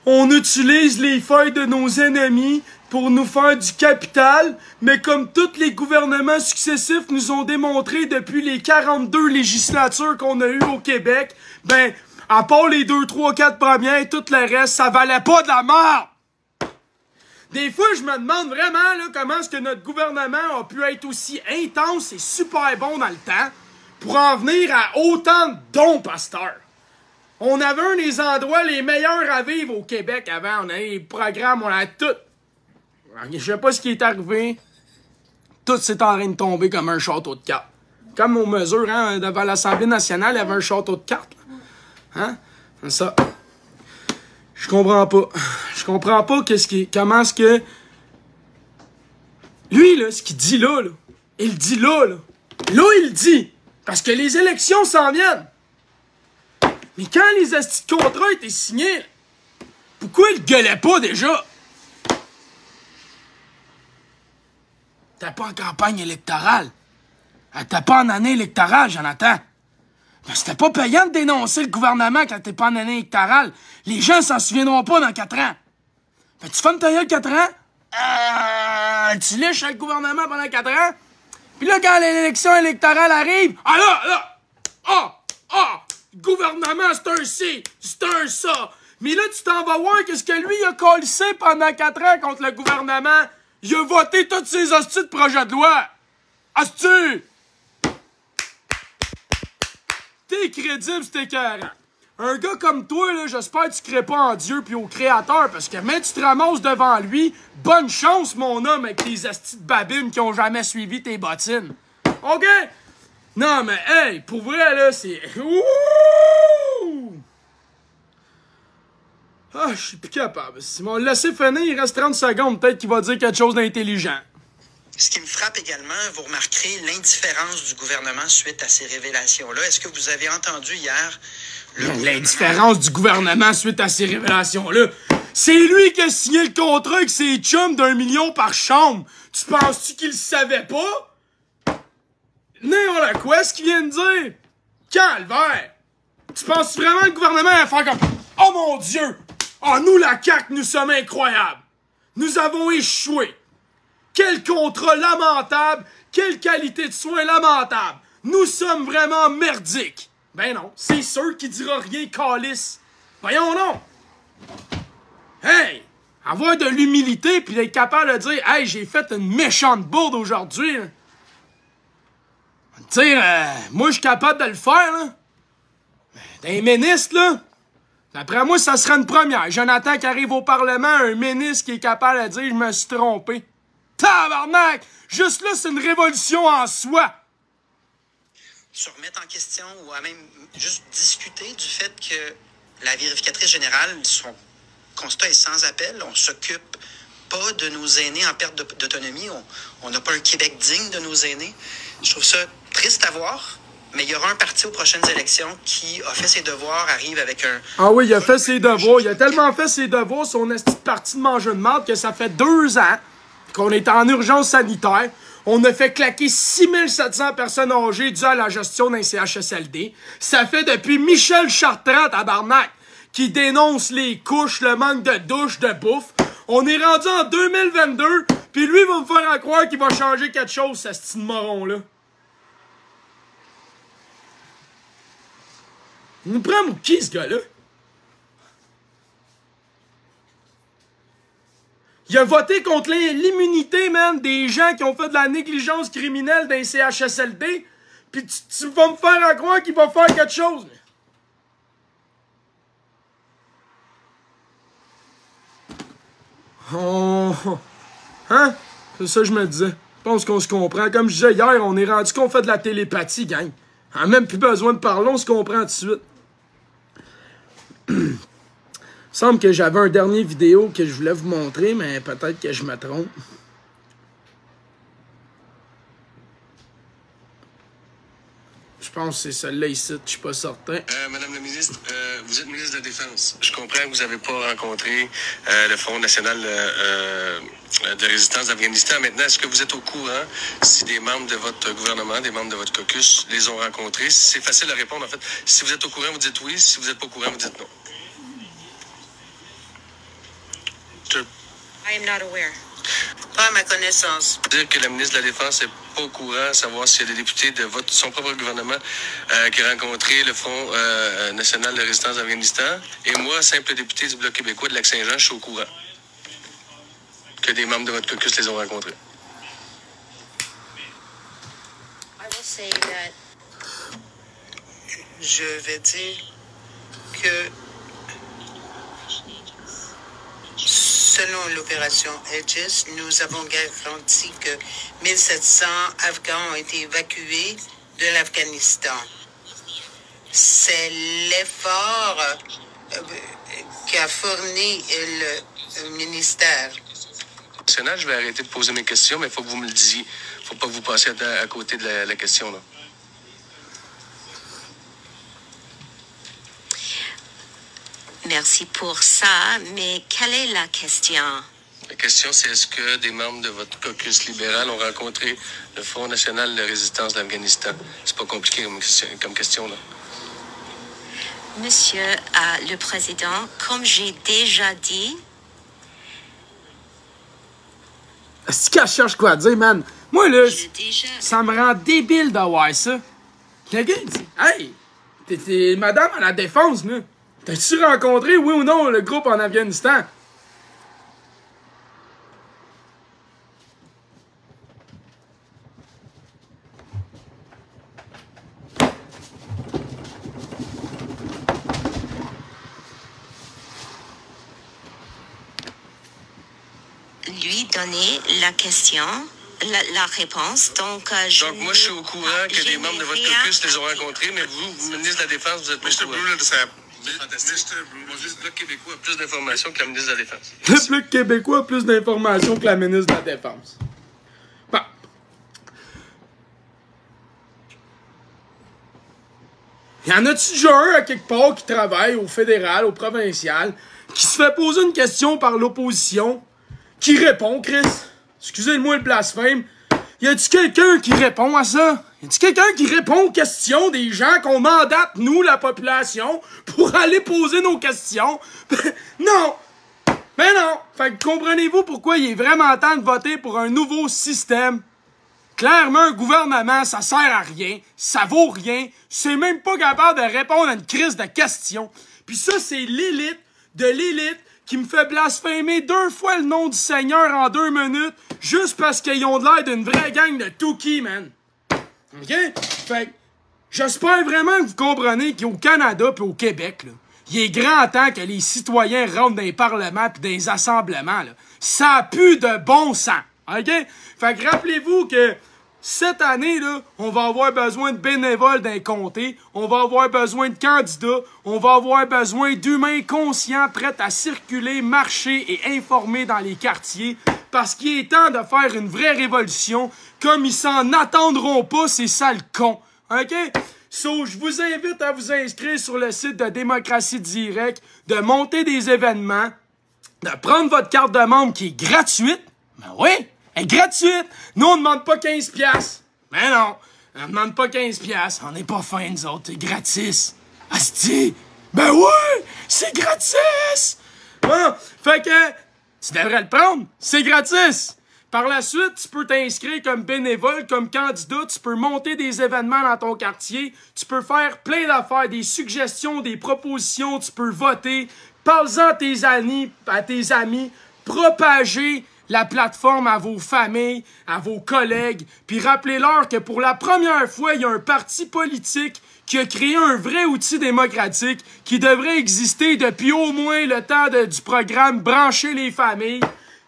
On utilise les feuilles de nos ennemis pour nous faire du capital, mais comme tous les gouvernements successifs nous ont démontré depuis les 42 législatures qu'on a eues au Québec, ben, À part les 2, 3, 4 premières, tout le reste, ça valait pas de la mort! Des fois, je me demande vraiment là, comment est-ce que notre gouvernement a pu être aussi intense et super bon dans le temps pour en venir à autant de dons pasteurs. On avait un des endroits les meilleurs à vivre au Québec avant. On avait les programmes, on a tout. Je sais pas ce qui est arrivé. Tout s'est en train de tomber comme un château de cartes. Comme aux mesures, hein, devant l'Assemblée nationale, il y avait un château de cartes. Hein? C'est ça. Je comprends pas. Je comprends pas comment est-ce que... Lui, là, ce qu'il dit là, il dit là. Là, il dit. Parce que les élections s'en viennent. Mais quand les astis de contrat étaient signés, pourquoi il gueulait pas déjà? T'es pas en campagne électorale. T'es pas en année électorale, Jonathan. Ben, c'était pas payant de dénoncer le gouvernement quand t'es pas en année électorale. Les gens s'en souviendront pas dans 4 ans. Ben, tu fermes ta gueule 4 ans, tu lèches le gouvernement pendant 4 ans, puis là, quand l'élection électorale arrive, le gouvernement, c'est un ci, c'est un ça. Mais là, tu t'en vas voir qu'est-ce que lui, il a collissé pendant 4 ans contre le gouvernement. Il a voté tous ses hosties de projets de loi. Hostie! T'es crédible, c'est écœurant. Un gars comme toi, là, j'espère que tu crées pas en Dieu puis au Créateur, parce que même tu te ramasses devant lui, bonne chance, mon homme, avec tes astis de babines qui ont jamais suivi tes bottines. OK? Non, mais, hey, pour vrai, là, c'est... Ouh! Ah, je suis plus capable. Si on le laissé finir, il reste 30 secondes, peut-être qu'il va dire quelque chose d'intelligent. Ce qui me frappe également, vous remarquerez l'indifférence du gouvernement suite à ces révélations-là. Est-ce que vous avez entendu hier... L'indifférence du gouvernement suite à ces révélations-là. C'est lui qui a signé le contrat avec ses chums d'1 million par chambre. Tu penses-tu qu'il le savait pas? N'importe quoi, ce qu'il vient de dire? Calvaire! Tu penses vraiment que le gouvernement va faire comme... Oh mon Dieu! Oh, nous, la CAQ, nous sommes incroyables! Nous avons échoué! Quel contrat lamentable! Quelle qualité de soins lamentable! Nous sommes vraiment merdiques! Ben non, c'est sûr qu'il dira rien, calice. Voyons non. Hey, avoir de l'humilité puis d'être capable de dire, hey, j'ai fait une méchante bourde aujourd'hui. Dire, moi je suis capable de le faire là. D'un ministre là. D'après moi, ça serait une première. Jonathan qui arrive au Parlement, un ministre qui est capable de dire, je me suis trompé. Tabarnak, juste là, c'est une révolution en soi. Se remettre en question ou à même juste discuter du fait que la vérificatrice générale, son constat est sans appel. On s'occupe pas de nos aînés en perte d'autonomie. On n'a pas un Québec digne de nos aînés. Je trouve ça triste à voir, mais il y aura un parti aux prochaines élections qui a fait ses devoirs, arrive avec un... Ah oui, il a fait ses devoirs. Il a tellement fait ses devoirs, son esti de parti de manger de marde, que ça fait 2 ans qu'on est en urgence sanitaire. On a fait claquer 6700 personnes âgées dues à la gestion d'un CHSLD. Ça fait depuis Michel Chartrand, tabarnak, qui dénonce les couches, le manque de douche, de bouffe. On est rendu en 2022, puis lui va me faire croire qu'il va changer quelque chose, ce style moron-là. Il nous prend pour qui, ce gars-là? Il a voté contre l'immunité, man, des gens qui ont fait de la négligence criminelle dans les CHSLD. Puis tu vas me faire croire qu'il va faire quelque chose. Oh. Hein? C'est ça que je me disais. Je pense qu'on se comprend. Comme je disais hier, on est rendu qu'on fait de la télépathie, gang. On n'a même plus besoin de parler, on se comprend tout de suite. Il semble que j'avais un dernier vidéo que je voulais vous montrer, mais peut-être que je me trompe. Je pense que c'est celle-là ici, je suis pas certain. Madame la ministre, vous êtes ministre de la Défense. Je comprends que vous n'avez pas rencontré le Front national de résistance d'Afghanistan. Maintenant, est-ce que vous êtes au courant si des membres de votre gouvernement, des membres de votre caucus les ont rencontrés? C'est facile à répondre, en fait. Si vous êtes au courant, vous dites oui. Si vous n'êtes pas au courant, vous dites non. I am not aware. Pas à ma connaissance. Dire que la ministre de la Défense pas au courant, savoir s'il y a des députés de son propre gouvernement qui ont rencontré le Front national de résistance d'Afghanistan. Et moi, simple député du Bloc québécois de Lac-Saint-Jean, je suis au courant que des membres de votre caucus les ont rencontrés. Je vais dire que selon l'opération Aegis, nous avons garanti que 1700 Afghans ont été évacués de l'Afghanistan. C'est l'effort qu'a fourni le ministère. Sénat, je vais arrêter de poser mes questions, mais il faut que vous me le disiez. Il ne faut pas que vous passiez à côté de la question, là. Merci pour ça, mais quelle est la question? La question, c'est est-ce que des membres de votre caucus libéral ont rencontré le Front national de résistance d'Afghanistan? C'est pas compliqué comme question, là. Monsieur le Président, comme j'ai déjà dit... Est-ce qu'elle cherche quoi à dire, man? Moi, là, ça me rend débile d'avoir ça. Quelqu'un dit, hey, t'es madame à la défense, là. T'as-tu rencontré, oui ou non, le groupe en Afghanistan? Lui donner la question, la réponse. Donc, moi, je suis au courant que des membres de votre caucus les ont rencontrés, mais vous, ministre de la Défense, vous êtes pas au courant. Le Bloc québécois a plus d'informations que la ministre de la Défense. Le Bloc québécois a plus d'informations que la ministre de la Défense. Bon. Y en a-tu déjà un à quelque part qui travaille au fédéral, au provincial, qui se fait poser une question par l'opposition, qui répond, Chris? Excusez-moi le blasphème. Y a-tu quelqu'un qui répond à ça? Y a-tu quelqu'un qui répond aux questions des gens qu'on mandate, nous, la population, pour aller poser nos questions? Non! Mais non! Fait que comprenez-vous pourquoi il est vraiment temps de voter pour un nouveau système? Clairement, un gouvernement, ça sert à rien, ça vaut rien, c'est même pas capable de répondre à une crise de questions. Puis ça, c'est l'élite de l'élite qui me fait blasphémer 2 fois le nom du Seigneur en 2 minutes, juste parce qu'ils ont de l'air d'une vraie gang de Touki, man. OK? Fait que, j'espère vraiment que vous comprenez qu'au Canada pis au Québec, là, il est grand temps que les citoyens rentrent dans les parlements pis dans les assemblements, là. Ça pue de bon sang. OK? Fait que rappelez-vous que cette année, là, on va avoir besoin de bénévoles d'un comté, on va avoir besoin de candidats, on va avoir besoin d'humains conscients prêts à circuler, marcher et informer dans les quartiers, parce qu'il est temps de faire une vraie révolution, comme ils s'en attendront pas, ces sales cons. OK? So, je vous invite à vous inscrire sur le site de Démocratie Directe, de monter des événements, de prendre votre carte de membre qui est gratuite. Ben oui! Elle est gratuite! Nous, on ne demande pas 15$. Mais non, on ne demande pas 15$. On n'est pas fins, nous autres. C'est gratis. Asti! Ben oui! C'est gratis! Bon, fait que tu devrais le prendre. C'est gratis! Par la suite, tu peux t'inscrire comme bénévole, comme candidat. Tu peux monter des événements dans ton quartier. Tu peux faire plein d'affaires, des suggestions, des propositions. Tu peux voter. Parle-en à tes amis. Propager la plateforme à vos familles, à vos collègues, puis rappelez-leur que pour la première fois, il y a un parti politique qui a créé un vrai outil démocratique qui devrait exister depuis au moins le temps du programme Brancher les familles.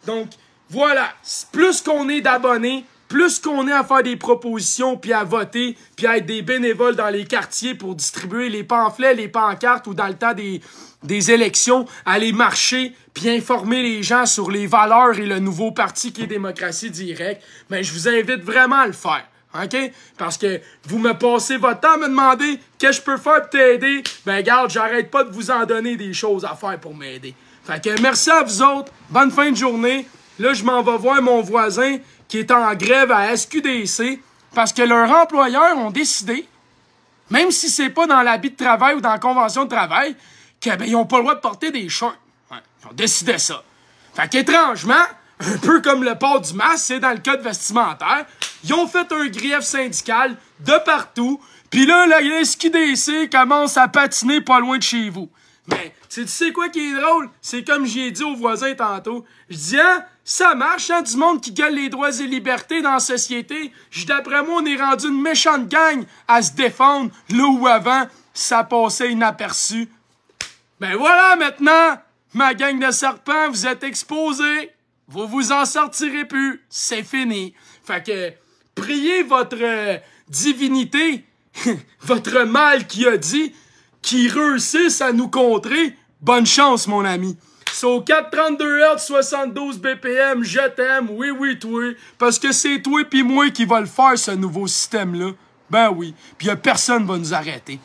Donc, voilà, plus qu'on est d'abonnés, plus qu'on est à faire des propositions, puis à voter, puis à être des bénévoles dans les quartiers pour distribuer les pamphlets, les pancartes, ou dans le temps des élections, aller marcher, puis informer les gens sur les valeurs et le nouveau parti qui est Démocratie Directe, ben je vous invite vraiment à le faire, OK? Parce que vous me passez votre temps à me demander qu'est-ce que je peux faire pour t'aider, ben regarde, j'arrête pas de vous en donner des choses à faire pour m'aider. Fait que merci à vous autres, bonne fin de journée. Là, je m'en vais voir mon voisin qui est en grève à SQDC parce que leurs employeurs ont décidé, même si c'est pas dans l'habit de travail ou dans la convention de travail, qu'ils n'ont pas le droit de porter des shorts. Ouais, ils ont décidé ça. Fait qu'étrangement, un peu comme le port du masque, c'est dans le code vestimentaire. Ils ont fait un grief syndical de partout. Puis là, la SQDC commence à patiner pas loin de chez vous. Mais tu sais quoi qui est drôle? C'est comme j'ai dit aux voisins tantôt. Je dis, hein, ça marche, hein, du monde qui gueule les droits et libertés dans la société. D'après moi, on est rendu une méchante gang à se défendre, là où avant, ça passait inaperçu. Ben voilà, maintenant, ma gang de serpents, vous êtes exposés. Vous vous en sortirez plus. C'est fini. Fait que, priez votre divinité, votre mal qui a dit, qui réussisse à nous contrer. Bonne chance, mon ami. C'est au 432 Hz, 72 BPM, je t'aime, oui, toi, parce que c'est toi pis moi qui va le faire, ce nouveau système-là. Ben oui, pis y'a personne va nous arrêter.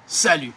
Salut.